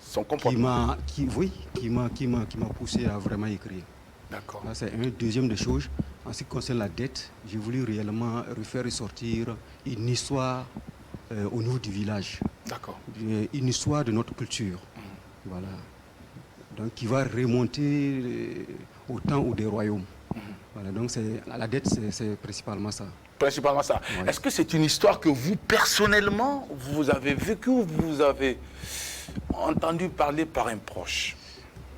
Son comportement qui m'a poussé à vraiment écrire. D'accord. C'est une deuxième des choses. En ce qui concerne La Dette, j'ai voulu réellement refaire ressortir une histoire au niveau du village. D'accord. Une histoire de notre culture. Voilà. Donc qui va remonter au temps des royaumes. Voilà, donc La Dette, c'est principalement ça. Principalement ça. Ouais. Est-ce que c'est une histoire que vous, personnellement, vous avez vécue ou vous avez entendu parler par un proche?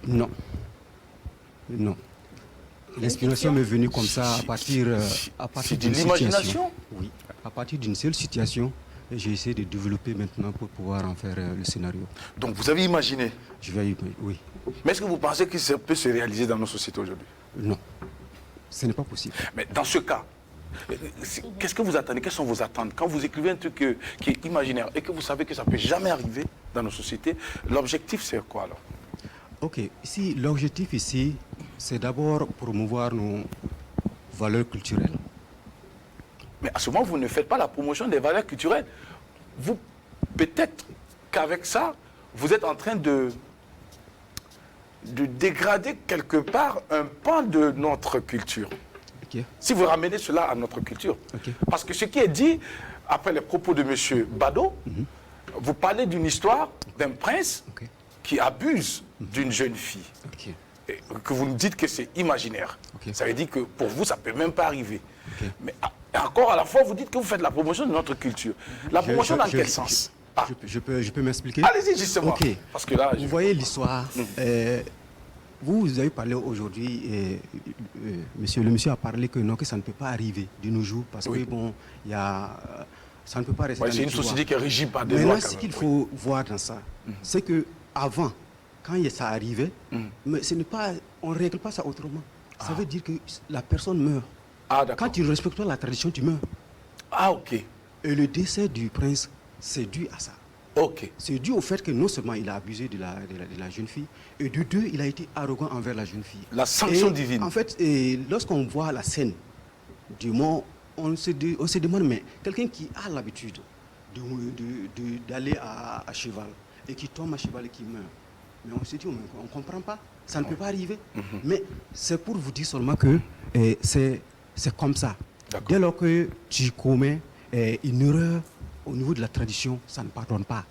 Non. Non. L'inspiration m'est venue comme ça à partir d'une situation. Oui, à partir d'une seule situation. Et j'ai essayé de développer maintenant pour pouvoir en faire le scénario. Donc vous avez imaginé? Oui. Mais est-ce que vous pensez que ça peut se réaliser dans nos sociétés aujourd'hui? Non, ce n'est pas possible. Mais dans ce cas, qu'est-ce que vous attendez? Quelles sont vos attentes? Quand vous écrivez un truc qui est imaginaire et que vous savez que ça ne peut jamais arriver dans nos sociétés, l'objectif c'est quoi alors? Ok, ici, l'objectif ici, c'est d'abord promouvoir nos valeurs culturelles. Mais à ce moment, vous ne faites pas la promotion des valeurs culturelles. Vous, peut-être qu'avec ça, vous êtes en train de dégrader quelque part un pan de notre culture. Okay. Si vous ramenez cela à notre culture. Okay. Parce que ce qui est dit, après les propos de M. Bado, vous parlez d'une histoire d'un prince qui abuse d'une jeune fille. Et que vous nous dites que c'est imaginaire. Ça veut dire que pour vous, ça ne peut même pas arriver. Mais encore à la fois, vous dites que vous faites la promotion de notre culture. La promotion dans quel sens? Je peux m'expliquer? Allez-y, justement. Parce que là, vous voyez l'histoire. Vous avez parlé aujourd'hui, le monsieur a parlé que non, que ça ne peut pas arriver de nos jours parce que bon, ça ne peut pas rester. C'est une société qui est régie par des lois. Maintenant, ce qu'il faut voir dans ça, c'est que avant, quand ça arrivait, mais ce n'est pas, on ne règle pas ça autrement. Ça veut dire que la personne meurt. Quand tu ne respectes pas la tradition, tu meurs. Ah, ok. Et le décès du prince, c'est dû à ça. Ok. C'est dû au fait que non seulement il a abusé de la jeune fille, et de deux, il a été arrogant envers la jeune fille. La sanction divine. En fait, lorsqu'on voit la scène du mort, on se demande, mais quelqu'un qui a l'habitude d'aller à cheval, et qui tombe à cheval et qui meurt, mais on se dit, on ne comprend pas, ça ne peut pas arriver. Mais c'est pour vous dire seulement que c'est comme ça. Dès lors que tu commets une erreur au niveau de la tradition, ça ne pardonne pas.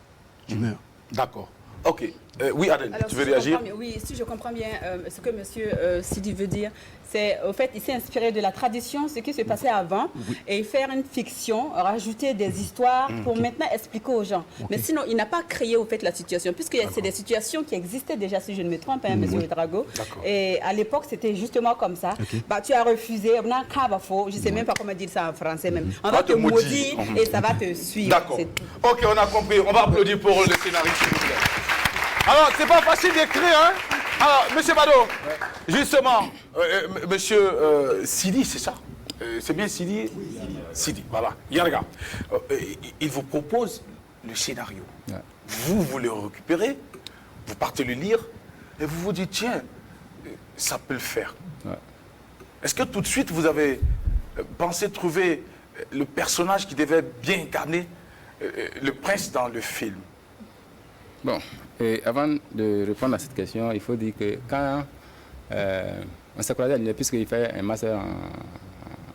Tu meurs. D'accord. Ok. Oui, Adèle, tu veux réagir? Oui, si je comprends bien ce que M. Sidi veut dire, c'est au fait, il s'est inspiré de la tradition, ce qui se passait avant, et faire une fiction, rajouter des histoires pour maintenant expliquer aux gens. Mais sinon, il n'a pas créé au fait la situation, puisque c'est des situations qui existaient déjà, si je ne me trompe pas, M. Drago. Et à l'époque, c'était justement comme ça. Bah, tu as refusé, je ne sais même pas comment dire ça en français même. On va te maudire et ça va te suivre. D'accord. Ok, on a compris. On va applaudir pour le scénariste, s'il vous plaît. Alors, c'est pas facile d'écrire, hein? Alors, M. Bado, justement, M. Sidi, c'est ça? C'est bien Sidi? Sidi, voilà. Yarga. Il vous propose le scénario. Vous le récupérez, vous partez le lire, et vous vous dites, tiens, ça peut le faire. Est-ce que tout de suite, vous avez pensé trouver le personnage qui devait bien incarner le prince dans le film? Bon, avant de répondre à cette question, il faut dire que quand on s'est croisé à l'UNEP, puisqu'il fait un master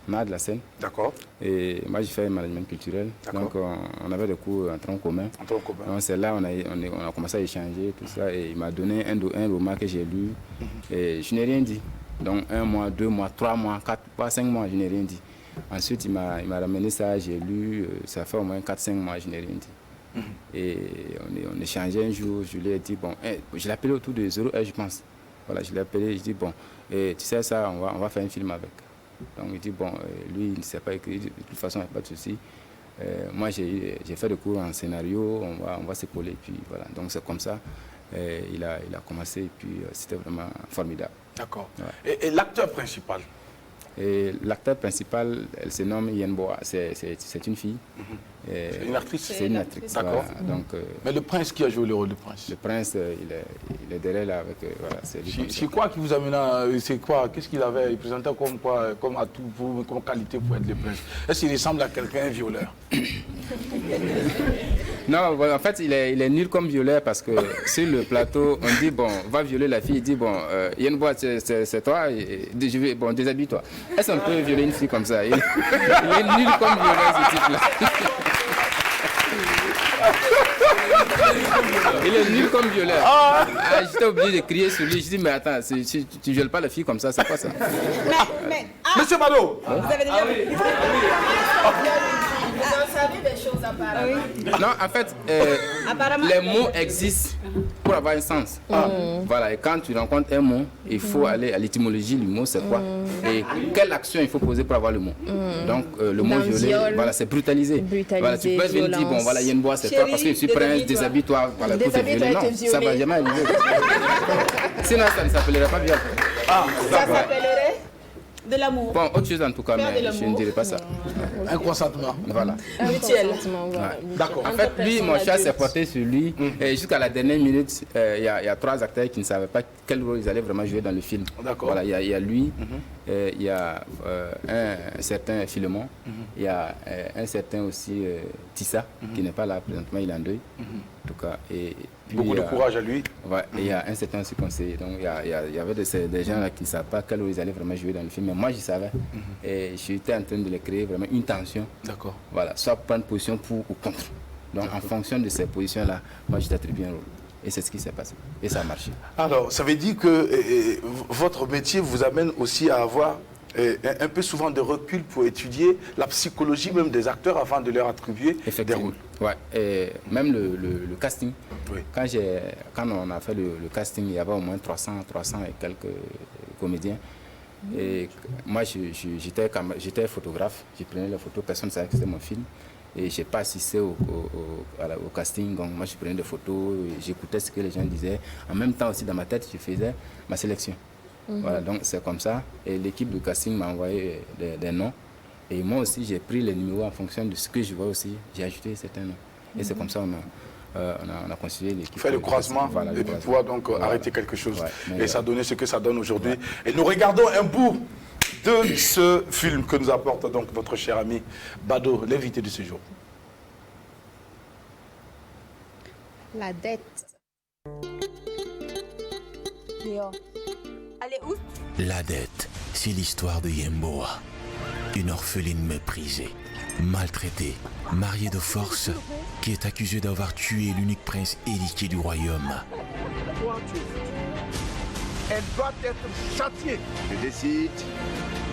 en art de la scène. D'accord. Et moi, j'ai fait un management culturel. Donc, on avait des cours en tronc commun. Donc, c'est là on a commencé à échanger, tout ça. Et il m'a donné un roman que j'ai lu. Et je n'ai rien dit. Donc, 1 mois, 2 mois, 3 mois, 4 mois, 5 mois, je n'ai rien dit. Ensuite, il m'a ramené ça, j'ai lu. Ça fait au moins 4-5 mois, je n'ai rien dit. Et on échangeait un jour, je lui ai dit, bon, je l'ai appelé autour de 0h, je pense. Voilà, je l'ai appelé, je dis, bon, tu sais ça, on va faire un film avec. Donc il dit, bon, lui, il ne sait pas écrire, de toute façon, il n'y a pas de souci. Moi, j'ai fait des cours en scénario, on va s'épauler, puis voilà. Donc c'est comme ça, il a commencé, et puis c'était vraiment formidable. D'accord. Ouais. Et l'acteur principal? Et l'acteur principal, elle se nomme Yenboa, c'est une fille. C'est une actrice? C'est une actrice. D'accord. Voilà. Donc, mais le prince, qui a joué le rôle du prince? Le prince, il est derrière là avec... voilà, c'est quoi qui vous amène à... C'est quoi? Qu'est-ce qu'il avait? Il présentait comme quoi, comme atout, comme qualité pour être le prince? Est-ce qu'il ressemble à quelqu'un, un violeur? Non, en fait, il est nul comme violeur parce que sur le plateau, on dit, bon, va violer la fille. Il dit, bon, Yenboa, c'est toi, bon, déshabille-toi. Est-ce qu'on peut violer une fille comme ça? Il est nul comme violeur, ce type-là. Il est nul comme violeur. J'étais obligé de crier sur lui. Je dis, mais attends, si tu ne violes pas la fille comme ça, c'est pas ça. Monsieur Bado, vous avez déjà vu. Vous en savez des choses à part. Non, en fait, les mots existent pour avoir un sens. Voilà, et quand tu rencontres un mot, il faut aller à l'étymologie du mot, c'est quoi? Et quelle action il faut poser pour avoir le mot? Donc, le mot violé, voilà, c'est brutalisé. Voilà, tu peux venir dire, bon, voilà, il y a une boîte, c'est toi, parce que je suis prince, déshabille-toi, voilà, pour te violer. Non, ça va jamais arriver. Sinon, ça ne s'appellerait pas viol. Ça s'appellerait de l'amour. Bon, autre chose en tout cas, mais je ne dirais pas ça. Un consentement. Voilà. Mutuel. D'accord. En fait, lui, mon chat s'est porté sur lui. Et jusqu'à la dernière minute, il y a 3 acteurs qui ne savaient pas quel rôle ils allaient vraiment jouer dans le film. D'accord. Voilà, il y a lui, il y a un certain Philemon, il y a un certain aussi Tissa, qui n'est pas là présentement, il est en deuil. En tout cas. Et puis, beaucoup de courage à lui. Ouais, et il y a un certain aussi conseiller. Donc il y avait des gens là qui ne savaient pas quel rôle ils allaient vraiment jouer dans le film. Mais moi, je savais. Et j'étais en train de les créer vraiment une tension. D'accord. Voilà, soit prendre position pour ou contre. Donc en fonction de ces positions-là, moi je t'attribue un rôle. Et c'est ce qui s'est passé. Et ça a marché. Alors, ça veut dire que votre métier vous amène aussi à avoir un peu souvent de recul pour étudier la psychologie même des acteurs avant de leur attribuer des rôles. Ouais, et même le casting. Oui. Quand on a fait le casting, il y avait au moins 300 et quelques comédiens. Et moi, j'étais photographe, je prenais les photos, personne ne savait que c'était mon film. Et je n'ai pas assisté au casting, donc moi je prenais des photos, j'écoutais ce que les gens disaient. En même temps aussi dans ma tête, je faisais ma sélection. Voilà, donc c'est comme ça. Et l'équipe de casting m'a envoyé des noms. Et moi aussi, j'ai pris les numéros en fonction de ce que je vois aussi. J'ai ajouté certains noms. Et c'est comme ça qu'on a constitué l'équipe. Fait le croisement, voilà, et puis pouvoir donc arrêter quelque chose. Ouais, et ça a donné ce que ça donne aujourd'hui. Et nous regardons un bout de ce film que nous apporte donc notre cher ami Bado, l'invité de ce jour. La dette. Allez, où? La dette, c'est l'histoire de Yemboa, une orpheline méprisée, maltraitée, mariée de force, qui est accusée d'avoir tué l'unique prince héritier du royaume. Elle doit être châtiée. Je décide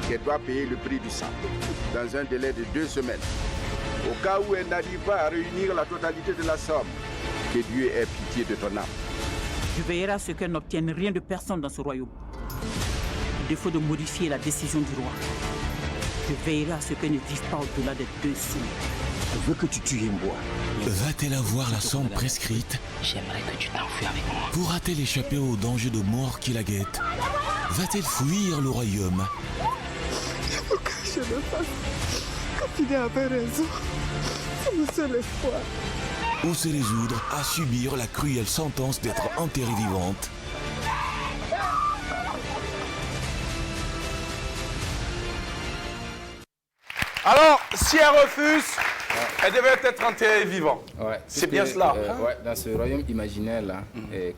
qu'elle doit payer le prix du sang dans un délai de 2 semaines. Au cas où elle n'arrive pas à réunir la totalité de la somme, que Dieu ait pitié de ton âme. Je veillerai à ce qu'elle n'obtienne rien de personne dans ce royaume. À défaut de modifier la décision du roi, je veillerai à ce qu'elle ne vive pas au-delà des 2 semaines. Je veux que tu tues Yemboa. Va-t-elle avoir la somme prescrite? J'aimerais que tu t'enfuis avec moi. Pourra-t-elle échapper au danger de mort qui la guette? Va-t-elle fuir le royaume? Il faut que je le fasse. Quand il avait raison, c'est mon seul espoir. Ou se résoudre à subir la cruelle sentence d'être enterrée vivante. Alors, si elle refuse, elle devait être enterrée vivante. Ouais, c'est bien cela. Ouais, dans ce royaume imaginaire là,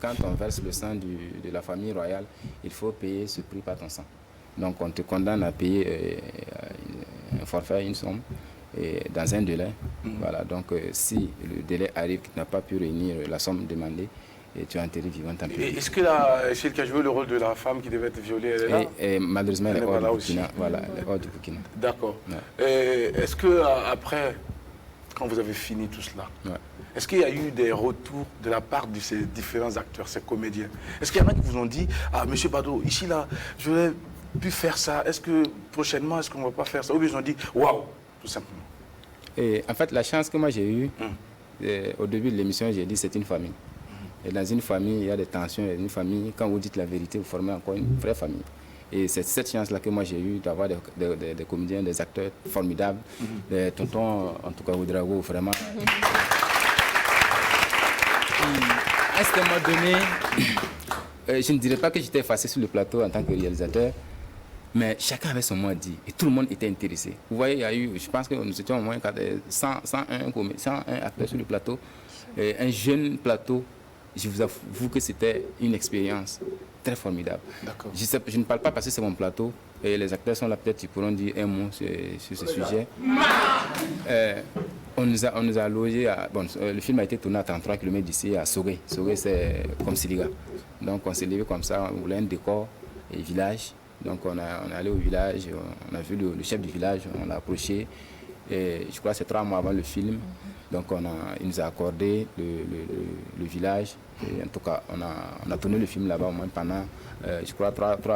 quand on verse le sang de la famille royale, il faut payer ce prix par ton sang. Donc on te condamne à payer un forfait, une somme, et dans un délai. Voilà, donc si le délai arrive que tu n'as pas pu réunir la somme demandée, et tu es enterré vivant. Est-ce que celle qui a joué le rôle de la femme qui devait être violée, elle est là? Et malheureusement, elle est hors du Burkina. Voilà, elle est hors du Burkina. D'accord. Ouais. Est-ce que après, quand vous avez fini tout cela, est-ce qu'il y a eu des retours de la part de ces différents acteurs, ces comédiens? Est-ce qu'il y en a qui vous ont dit, ah, monsieur Bado, ici, là, j'aurais pu faire ça, est-ce que prochainement, est-ce qu'on ne va pas faire ça? Ou bien ils ont dit, waouh, tout simplement. Et en fait, la chance que moi j'ai eue, au début de l'émission, j'ai dit c'est une famille. Et dans une famille, il y a des tensions. Et une famille, quand vous dites la vérité, vous formez encore une vraie famille. Et c'est cette chance-là que moi j'ai eue d'avoir des comédiens, des acteurs formidables, des tontons, en tout cas Ouedraogo, vraiment. À ce moment donné, je ne dirais pas que j'étais effacé sur le plateau en tant que réalisateur, mais chacun avait son mot à dire et tout le monde était intéressé. Vous voyez, il y a eu, je pense que nous étions au moins 101 acteurs sur le plateau, et un jeune plateau. Je vous avoue que c'était une expérience très formidable. Je ne parle pas parce que c'est mon plateau et les acteurs sont là, peut-être ils pourront dire un mot sur ce sujet. On nous a logés le film a été tourné à 33 km d'ici, à Soré. Soré, c'est comme Siliga. Donc on s'est levé comme ça, on voulait un décor et village. Donc on est allé au village, on a vu le chef du village, on l'a approché. Et je crois que c'est 3 mois avant le film. Donc il nous a accordé le village. Et en tout cas, on a tourné le film là-bas au moins pendant, je crois,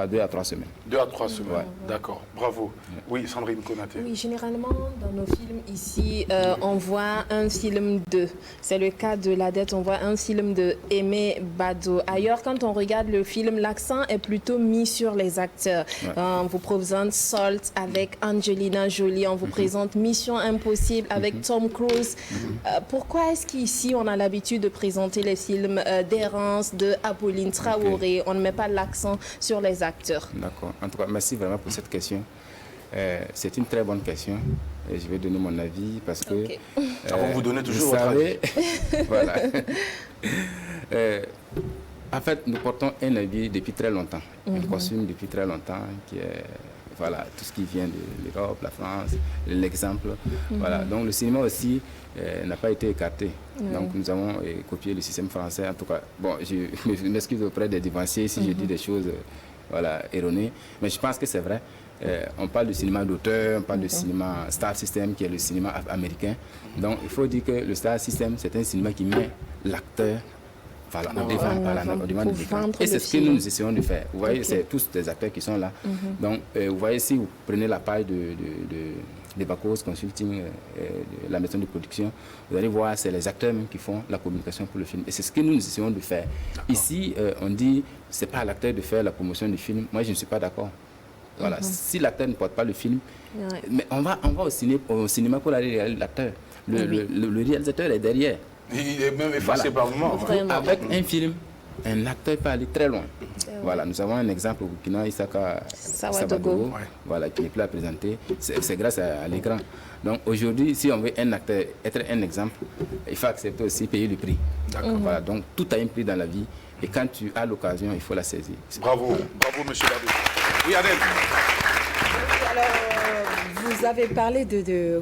2 à 3 semaines. 2 à 3 semaines, d'accord, bravo. Oui, Sandrine Konaté. Oui, généralement, dans nos films ici, on voit un film de, c'est le cas de La Dette, on voit un film de Aimé Bado. Ailleurs, quand on regarde le film, l'accent est plutôt mis sur les acteurs. On vous présente Salt avec Angelina Jolie, on vous présente Mission Impossible avec Tom Cruise. Pourquoi est-ce qu'ici, on a l'habitude de présenter les films d'Errance, de Apolline Traoré, on ne met pas l'accent sur les acteurs? D'accord. En tout cas, merci vraiment pour cette question. C'est une très bonne question. Et je vais donner mon avis parce que... vous donnez toujours votre avis. Voilà. En fait, nous portons un avis depuis très longtemps. Un costume depuis très longtemps qui est... Voilà, tout ce qui vient de l'Europe, la France, l'exemple. Voilà. Donc le cinéma aussi n'a pas été écarté. Donc nous avons copié le système français. En tout cas, bon, je m'excuse auprès des devanciers si je dis des choses erronées. Mais je pense que c'est vrai. On parle du cinéma d'auteur, on parle du cinéma Star System qui est le cinéma américain. Donc il faut dire que le Star System, c'est un cinéma qui met l'acteur au devant de l'écran. Et c'est ce que nous essayons de faire. Vous voyez, c'est tous des acteurs qui sont là. Donc, vous voyez, si vous prenez la page de Bacos Consulting, la maison de production, vous allez voir, c'est les acteurs même qui font la communication pour le film. Et c'est ce que nous essayons de faire. Ici, on dit, c'est pas à l'acteur de faire la promotion du film. Moi, je ne suis pas d'accord. Voilà. Si l'acteur ne porte pas le film, mais on va au cinéma pour aller regarder l'acteur. Le réalisateur est derrière. Il est même effacé par moment. Avec un film, un acteur peut aller très loin. Voilà, nous avons un exemple au Burkina, Isaka Sabadogo, voilà, qui n'est plus à présenter. C'est grâce à l'écran. Donc aujourd'hui, si on veut un acteur être un exemple, il faut accepter aussi payer le prix. Voilà, donc tout a un prix dans la vie. Et quand tu as l'occasion, il faut la saisir. Bravo, bravo, monsieur Badou. Oui, Adèle. Alors, vous avez parlé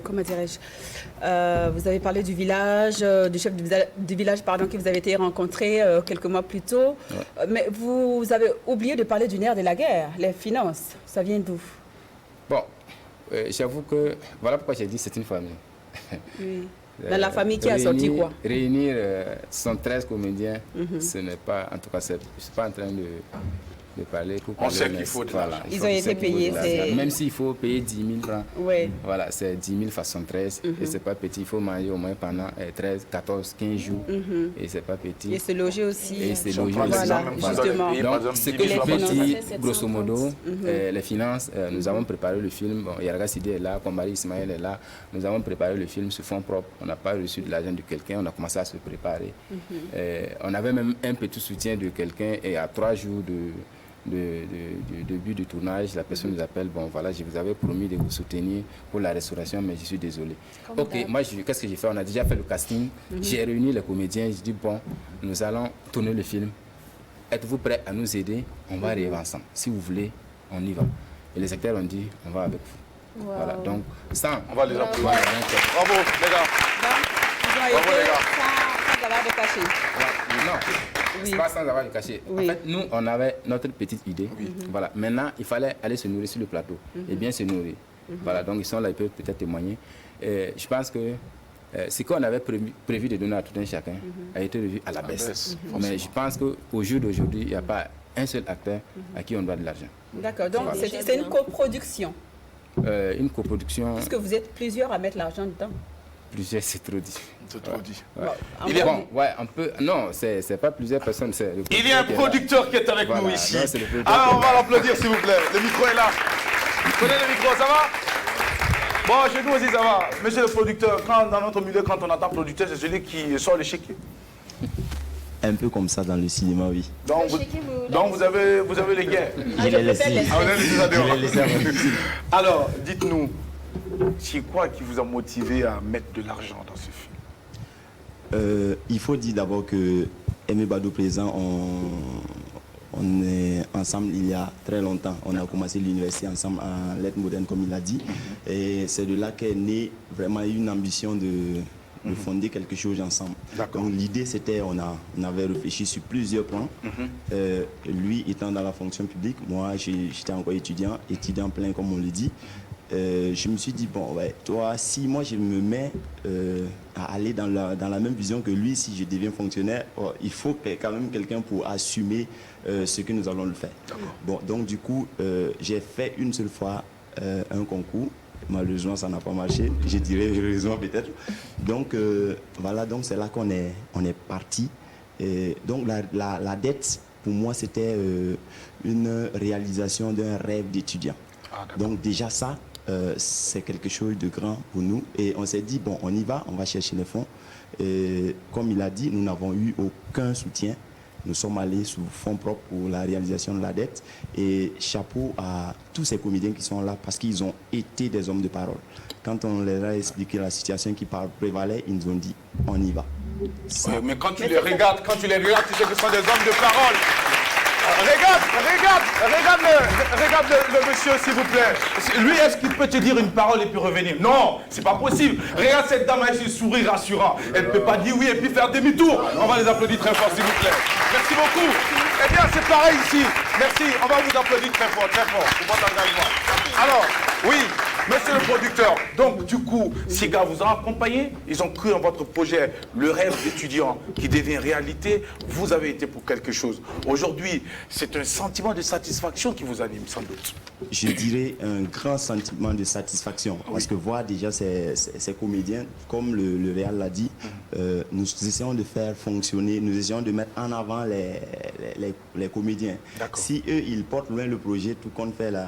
comment dirais-je, vous avez parlé du village, du chef du village pardon, que vous avez été rencontré quelques mois plus tôt. Mais vous avez oublié de parler du nerf de la guerre, les finances. Ça vient d'où? Bon, j'avoue que voilà pourquoi j'ai dit c'est une famille. Oui. Dans la famille qui a sorti quoi? Réunir 113 comédiens, ce n'est pas, en tout cas, je ne suis pas en train de parler. On sait qu'il faut de l'argent. Ils ont été payés. Même s'il faut payer 10 000 francs, voilà, c'est 10 000 façon 13. Et c'est pas petit, il faut manger au moins pendant 13, 14, 15 jours. Et c'est pas petit. Et se loger aussi. Et se loger aussi. Voilà, justement. Donc, ce que je peux dire, grosso modo, les finances, nous avons préparé le film. Bon, Yarga Sidi est là, Kombari Ismaël est là. Nous avons préparé le film sur fonds propres. On n'a pas reçu de l'argent de quelqu'un, on a commencé à se préparer. On avait même un petit soutien de quelqu'un et à 3 jours de début du tournage, la personne nous appelle, bon voilà, je vous avais promis de vous soutenir pour la restauration, mais je suis désolé. Ok, moi, qu'est-ce que j'ai fait? On a déjà fait le casting, j'ai réuni les comédiens, je dis, bon, nous allons tourner le film. Êtes-vous prêts à nous aider? On va arriver ensemble. Si vous voulez, on y va. Et les acteurs ont dit, on va avec vous. Voilà, donc, ça, on va les applaudir. Bravo, les gars. Bravo, les gars. Sans avoir de cachet. Non. C'est pas sans avoir de cachet. En fait, nous, on avait notre petite idée. Voilà. Maintenant, il fallait aller se nourrir sur le plateau et bien se nourrir. Voilà. Donc, ils sont là, ils peuvent peut-être témoigner. Je pense que ce qu'on avait prévu de donner à tout un chacun a été revu à la baisse. Mais je pense qu'au jour d'aujourd'hui, il n'y a pas un seul acteur à qui on doit de l'argent. D'accord. Donc, c'est une coproduction. Une coproduction. Puisque vous êtes plusieurs à mettre l'argent dedans. Plusieurs, c'est trop dit. C'est trop dit. Bon, ouais, un peu. Non, c'est pas plusieurs personnes. Il y a un producteur qui est avec nous ici. Alors, on va l'applaudir, s'il vous plaît. Le micro est là. Prenez le micro, ça va? Bon, chez nous aussi, ça va. Monsieur le producteur, dans notre milieu, quand on entend producteur, c'est celui qui sort les chéquiers. Un peu comme ça dans le cinéma, oui. Donc vous avez les gains. Je l'ai laissé. Alors, dites-nous, c'est quoi qui vous a motivé à mettre de l'argent dans ce film? Il faut dire d'abord que Aimé Bado présent, on est ensemble il y a très longtemps. On a commencé l'université ensemble en lettres modernes, comme il a dit. Et c'est de là qu'est née vraiment une ambition de fonder quelque chose ensemble. Donc l'idée c'était, on avait réfléchi sur plusieurs points. Lui étant dans la fonction publique, moi j'étais encore étudiant plein comme on le dit. je me suis dit, bon, ouais, toi, si moi je me mets à aller dans la même vision que lui, si je deviens fonctionnaire, il faut quand même quelqu'un pour assumer ce que nous allons le faire. Bon, donc du coup, j'ai fait une seule fois un concours. Malheureusement, ça n'a pas marché. Je dirais heureusement peut-être. Donc, voilà, donc c'est là qu'on est parti. Et donc, la dette, pour moi, c'était une réalisation d'un rêve d'étudiant. Donc, déjà ça, c'est quelque chose de grand pour nous. Et on s'est dit, bon, on y va, on va chercher les fonds. Et comme il a dit, nous n'avons eu aucun soutien. Nous sommes allés sous fonds propres pour la réalisation de la dette. Et chapeau à tous ces comédiens qui sont là parce qu'ils ont été des hommes de parole. Quand on leur a expliqué la situation qui prévalait, ils nous ont dit, on y va. Ouais, mais quand tu les regardes, tu sais que ce sont des hommes de parole. Regarde le monsieur, s'il vous plaît. Lui, est-ce qu'il peut te dire une parole et puis revenir? Non, c'est pas possible. Regarde cette dame avec ce sourire rassurant. Elle ne peut pas dire oui et puis faire demi-tour. On va les applaudir très fort, s'il vous plaît. Merci beaucoup. Eh bien, c'est pareil ici. Merci. On va vous applaudir très fort pour votre engagement. Alors, oui, monsieur le producteur, donc du coup, ces gars vous ont accompagné, ils ont cru en votre projet, le rêve d'étudiant qui devient réalité, vous avez été pour quelque chose. Aujourd'hui, c'est un sentiment de satisfaction qui vous anime, sans doute. Je dirais un grand sentiment de satisfaction, parce que voir déjà ces comédiens, comme le Réal l'a dit, nous essayons de faire fonctionner, nous essayons de mettre en avant les comédiens. Si eux, ils portent loin le projet, tout compte fait la...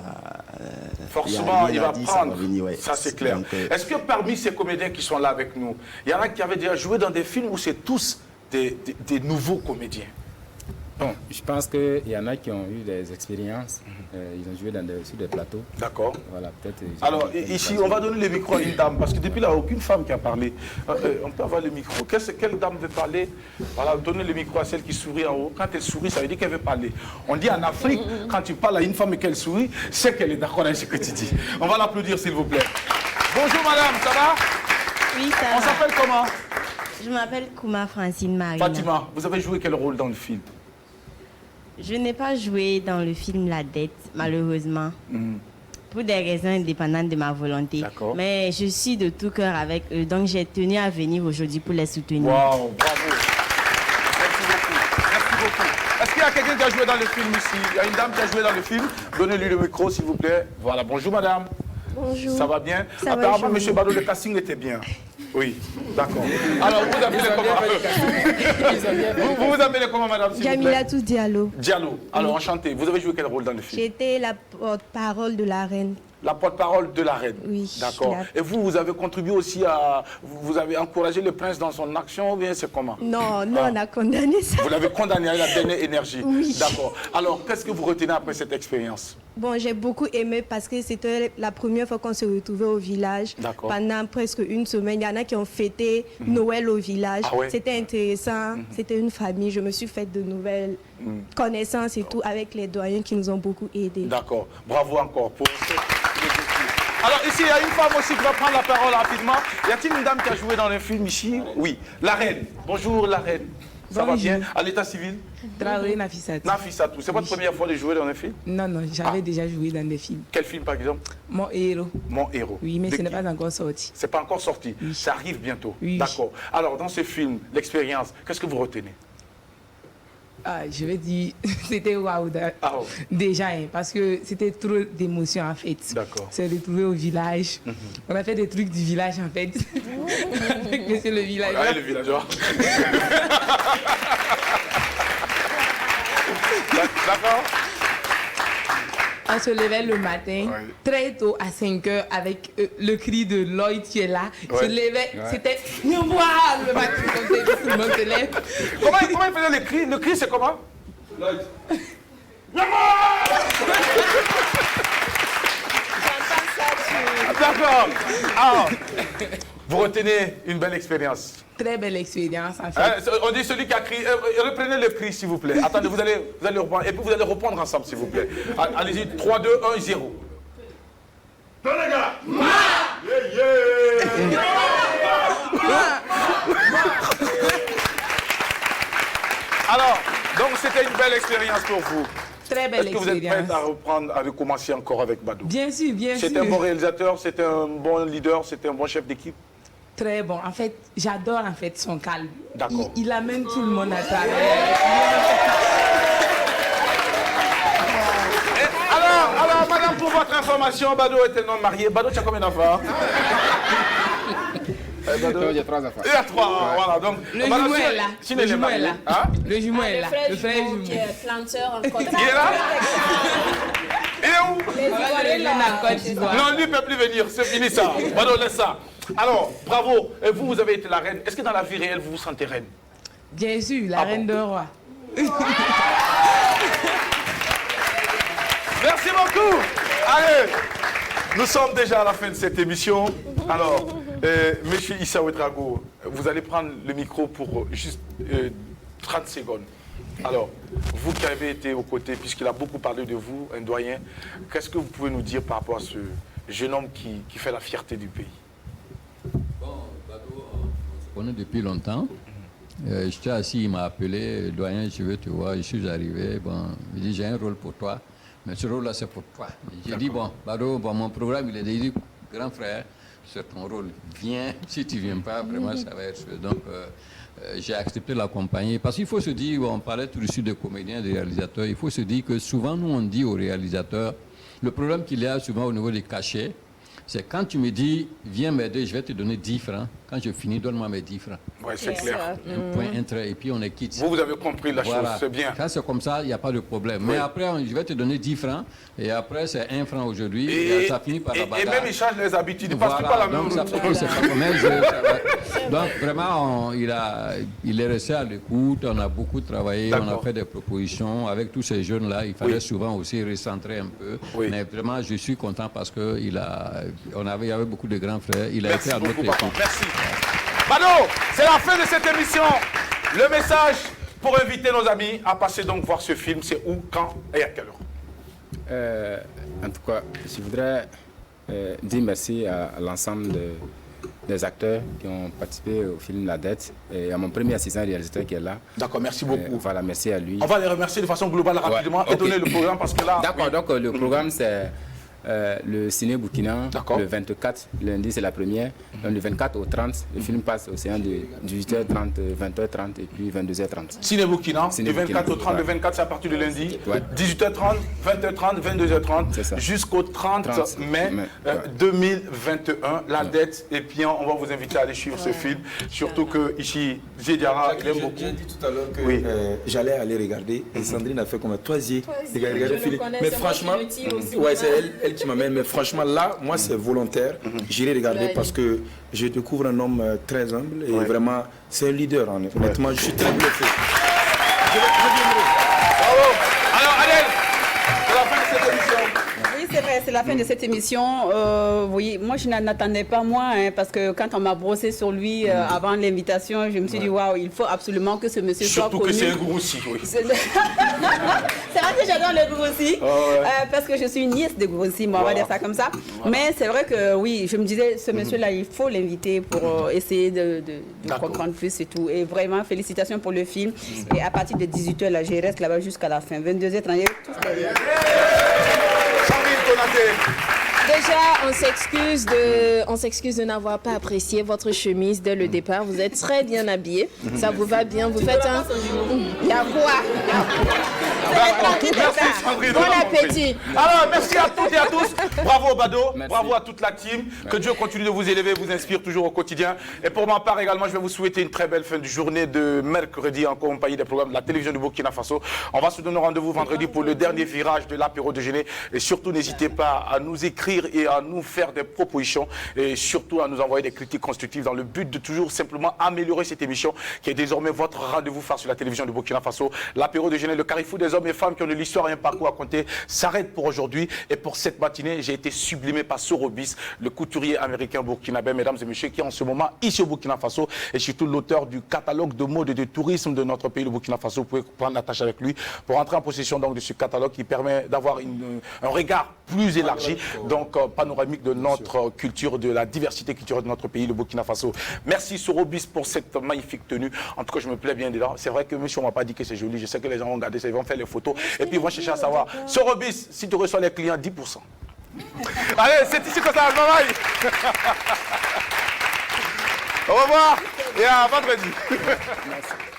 Forcément, il va prendre. Ouais. Ça, c'est clair. Est-ce que parmi ces comédiens qui sont là avec nous, il y en a qui avaient déjà joué dans des films où c'est tous des nouveaux comédiens? Bon, je pense qu'il y en a qui ont eu des expériences. Ils ont joué sur des plateaux. D'accord. Voilà, peut-être. Alors, ici, on va donner le micro à une dame, parce que depuis là, aucune femme qui a parlé. On peut avoir le micro. Quelle dame veut parler? Voilà, donnez le micro à celle qui sourit en haut. Quand elle sourit, ça veut dire qu'elle veut parler. On dit en Afrique, quand tu parles à une femme et qu'elle sourit, c'est qu'elle est d'accord avec ce que tu dis. On va l'applaudir, s'il vous plaît. Bonjour, madame, ça va? Oui, ça va. On s'appelle comment? Je m'appelle Kouma Francine Marina. Fatima, vous avez joué quel rôle dans le film? Je n'ai pas joué dans le film La Dette, malheureusement, pour des raisons indépendantes de ma volonté. Mais je suis de tout cœur avec eux, donc j'ai tenu à venir aujourd'hui pour les soutenir. Waouh, bravo. Merci beaucoup. Merci beaucoup. Est-ce qu'il y a quelqu'un qui a joué dans le film ici? Il y a une dame qui a joué dans le film. Donnez-lui le micro, s'il vous plaît. Voilà, bonjour madame. Bonjour. Ça va bien? Ça Apparemment, va, M. Bado, le casting était bien. Oui, d'accord. Alors, vous appelez comment? Vous appelez comment, madame? Jamilatou Diallo. Diallo. Alors, enchanté. Vous avez joué quel rôle dans le film? J'étais la porte-parole de la reine. La porte-parole de la reine. Oui. D'accord. Et vous avez contribué aussi à... Vous avez encouragé le prince dans son action ou bien c'est comment? Non, on a condamné ça. Vous l'avez condamné à la dernière énergie. Oui. D'accord. Alors, qu'est-ce que vous retenez après cette expérience? Bon, j'ai beaucoup aimé parce que c'était la première fois qu'on se retrouvait au village. Pendant presque une semaine, il y en a qui ont fêté Noël au village. Ah ouais. C'était intéressant, c'était une famille. Je me suis fait de nouvelles connaissances et tout avec les doyens qui nous ont beaucoup aidés. D'accord. Bravo encore pour Alors ici, il y a une femme aussi qui va prendre la parole rapidement. Y a-t-il une dame qui a joué dans le film ici? Oui, la reine. Bonjour la reine. Ça va bien? À l'état civil? Traoré Nafissatou. Nafissatou. C'est votre première fois de jouer dans un film? Non, j'avais déjà joué dans des films. Quel film par exemple? Mon héros. Mon héros. Oui, mais ce n'est pas encore sorti. C'est pas encore sorti. Oui. Ça arrive bientôt. Oui. D'accord. Alors dans ce film, l'expérience, qu'est-ce que vous retenez? Je vais dire, c'était waouh. Déjà, parce que c'était trop d'émotions en fait. D'accord. C'est retrouvé au village. On a fait des trucs du village en fait. Avec monsieur le villageois. Ouais, le villageois. D'accord. On se levait le matin, très tôt, à 5 h, avec le cri de Lloyd qui est là. Il se levait, c'était nous voir le matin, comme tout le monde se lève. Comment il faisait le cri? Le cri, c'est comment? Lloyd. D'accord. Alors, vous retenez une belle expérience? Très belle expérience, en fait. On dit celui qui a crié. Reprenez le cri, s'il vous plaît. Attendez, vous allez reprendre. Et puis vous allez reprendre ensemble, s'il vous plaît. Allez-y, 3, 2, 1, 0. Tous les gars! Alors, donc c'était une belle expérience pour vous. Très belle Est-ce que vous êtes expérience. prête à reprendre, à recommencer encore avec Badou? Bien sûr, bien sûr. C'était un bon réalisateur, c'était un bon leader, c'était un bon chef d'équipe? Très bon. En fait, j'adore en fait son calme. D'accord. Il amène tout le monde à travers. Alors, madame, pour votre information, Bado est un homme marié. Bado, tu as combien d'enfants? Il y a 3 enfants. Il y a 3, voilà. Donc, Le jumeau est là. Le jumeau est là. Hein? Le jumeau est là. Le frère jumeau qui est planteur en Côte d'Ivoire. Il est là? Il est où? Les Ivoiriens là en Côte d'Ivoire. Non, lui ne peut plus venir. C'est fini ça. Bado, laisse ça. Alors, bravo. Et vous, vous avez été la reine. Est-ce que dans la vie réelle, vous vous sentez reine? Bien sûr, la reine de roi. Merci beaucoup. Allez, nous sommes déjà à la fin de cette émission. Alors, monsieur Issa Ouedraogo, vous allez prendre le micro pour juste 30 secondes. Alors, vous qui avez été aux côtés, puisqu'il a beaucoup parlé de vous, un doyen, qu'est-ce que vous pouvez nous dire par rapport à ce jeune homme qui fait la fierté du pays? Bon, Badou, on se connaît depuis longtemps. J'étais assis, il m'a appelé, doyen, je veux te voir, je suis arrivé. Bon, il dit, j'ai un rôle pour toi, mais ce rôle-là, c'est pour toi. J'ai dit, bon, Badou, bon, mon programme, il est dit, grand frère, c'est ton rôle. Viens, si tu ne viens pas, vraiment, ça va être... Donc, j'ai accepté de l'accompagner. Parce qu'il faut se dire, on parlait tout de suite de comédiens, de réalisateurs, il faut se dire que souvent, nous, on dit aux réalisateurs, le problème qu'il y a souvent au niveau des cachets, c'est quand tu me dis, viens m'aider, je vais te donner 10 francs. Quand je finis, donne-moi mes 10 francs. Oui, c'est clair. Un point, un trait, et puis on est quitte. Vous avez compris la chose, c'est bien. Quand c'est comme ça, il n'y a pas de problème. Oui. Mais après, je vais te donner 10 francs, et après, c'est 1 franc aujourd'hui, et ça finit par la bagarre. Et même, ils changent les habitudes, ils ne passent plus par la même route. Donc, vraiment, il est resté à l'écoute, on a beaucoup travaillé, on a fait des propositions. Avec tous ces jeunes-là, il fallait souvent aussi recentrer un peu. Oui. Mais vraiment, je suis content parce qu'il y avait beaucoup de grands frères. Il a été à notre écoute. Merci. Bado, c'est la fin de cette émission. Le message pour inviter nos amis à passer donc voir ce film, c'est où, quand et à quelle heure? En tout cas, je voudrais dire merci à l'ensemble des acteurs qui ont participé au film La Dette et à mon premier assistant réalisateur qui est là. D'accord, merci beaucoup. Voilà, merci à lui. On va les remercier de façon globale rapidement et donner le programme parce que là... D'accord, donc le programme c'est... le Ciné Burkina, le 24, lundi c'est la première. Donc, le 24 au 30, le film passe au séance de 18h30, 20h30 et puis 22h30. Ciné Burkina, du 24 au 30, le 24 c'est à partir du lundi. 18h30, 20h30, 22h30, jusqu'au 30 mai 2021. La Dette, et puis on va vous inviter à aller suivre ce film. Surtout que ici, Diarra, il aime beaucoup. J'ai dit tout à l'heure que j'allais aller regarder et Sandrine a fait comme toi, regarder le film. Mais franchement, ouais, c'est elle qui m'amène, mais franchement là, moi c'est volontaire. J'irai regarder parce que je découvre un homme très humble et vraiment c'est un leader. Honnêtement, je suis très bluffé. Je viendrai. Bravo. Alors Adèle, c'est la fin de cette émission. Oui, c'est vrai, c'est la fin de cette émission. Oui, moi je n'en attendais pas moins parce que quand on m'a brossé sur lui avant l'invitation, je me suis dit waouh, il faut absolument que ce monsieur soit connu. Surtout que c'est un Gourou-Si, oui. C'est vrai que j'adore le Gourou-Si parce que je suis une nièce de Gourou-Si, moi on va dire ça comme ça. Mais c'est vrai que oui, je me disais ce monsieur-là, il faut l'inviter pour essayer de comprendre plus et tout. Et vraiment, félicitations pour le film. Et à partir de 18h, là, je reste là-bas jusqu'à la fin. 22h30, tous les... Déjà, on s'excuse de n'avoir pas apprécié votre chemise dès le départ. Vous êtes très bien habillé. Ça vous va bien. Vous faites un... Il y a quoi? Merci Sandrine. Bon appétit. Alors, merci à toutes et à tous. Bravo Bado, bravo à toute la team. Que Dieu continue de vous élever, vous inspire toujours au quotidien. Et pour ma part également, je vais vous souhaiter une très belle fin de journée de mercredi en compagnie des programmes de la télévision du Burkina Faso. On va se donner rendez-vous vendredi pour le dernier virage de l'apéro déjeuner. Et surtout, n'hésitez pas à nous écrire et à nous faire des propositions et surtout à nous envoyer des critiques constructives dans le but de toujours simplement améliorer cette émission qui est désormais votre rendez-vous phare sur la télévision du Burkina Faso. L'apéro déjeuner, le carrefour des hommes et femmes qui ont de l'histoire et un parcours à compter s'arrête pour aujourd'hui. Et pour cette matinée, j'ai été sublimé par Sorobis, le couturier américain burkinabé, mesdames et messieurs, qui est en ce moment ici au Burkina Faso et surtout l'auteur du catalogue de mode et de tourisme de notre pays, le Burkina Faso. Vous pouvez prendre la tâche avec lui pour entrer en possession donc de ce catalogue qui permet d'avoir un regard plus élargi. Donc donc panoramique de notre culture, de la diversité culturelle de notre pays, le Burkina Faso. Merci Sorobis pour cette magnifique tenue. En tout cas, je me plais bien dedans. C'est vrai que monsieur, on m'a pas dit que c'est joli. Je sais que les gens vont regarder ça, ils vont faire les photos et puis ils vont chercher à savoir. Sorobis, si tu reçois les clients, 10%. Allez, c'est ici que ça va. Bye bye. Au revoir et à vendredi. Merci.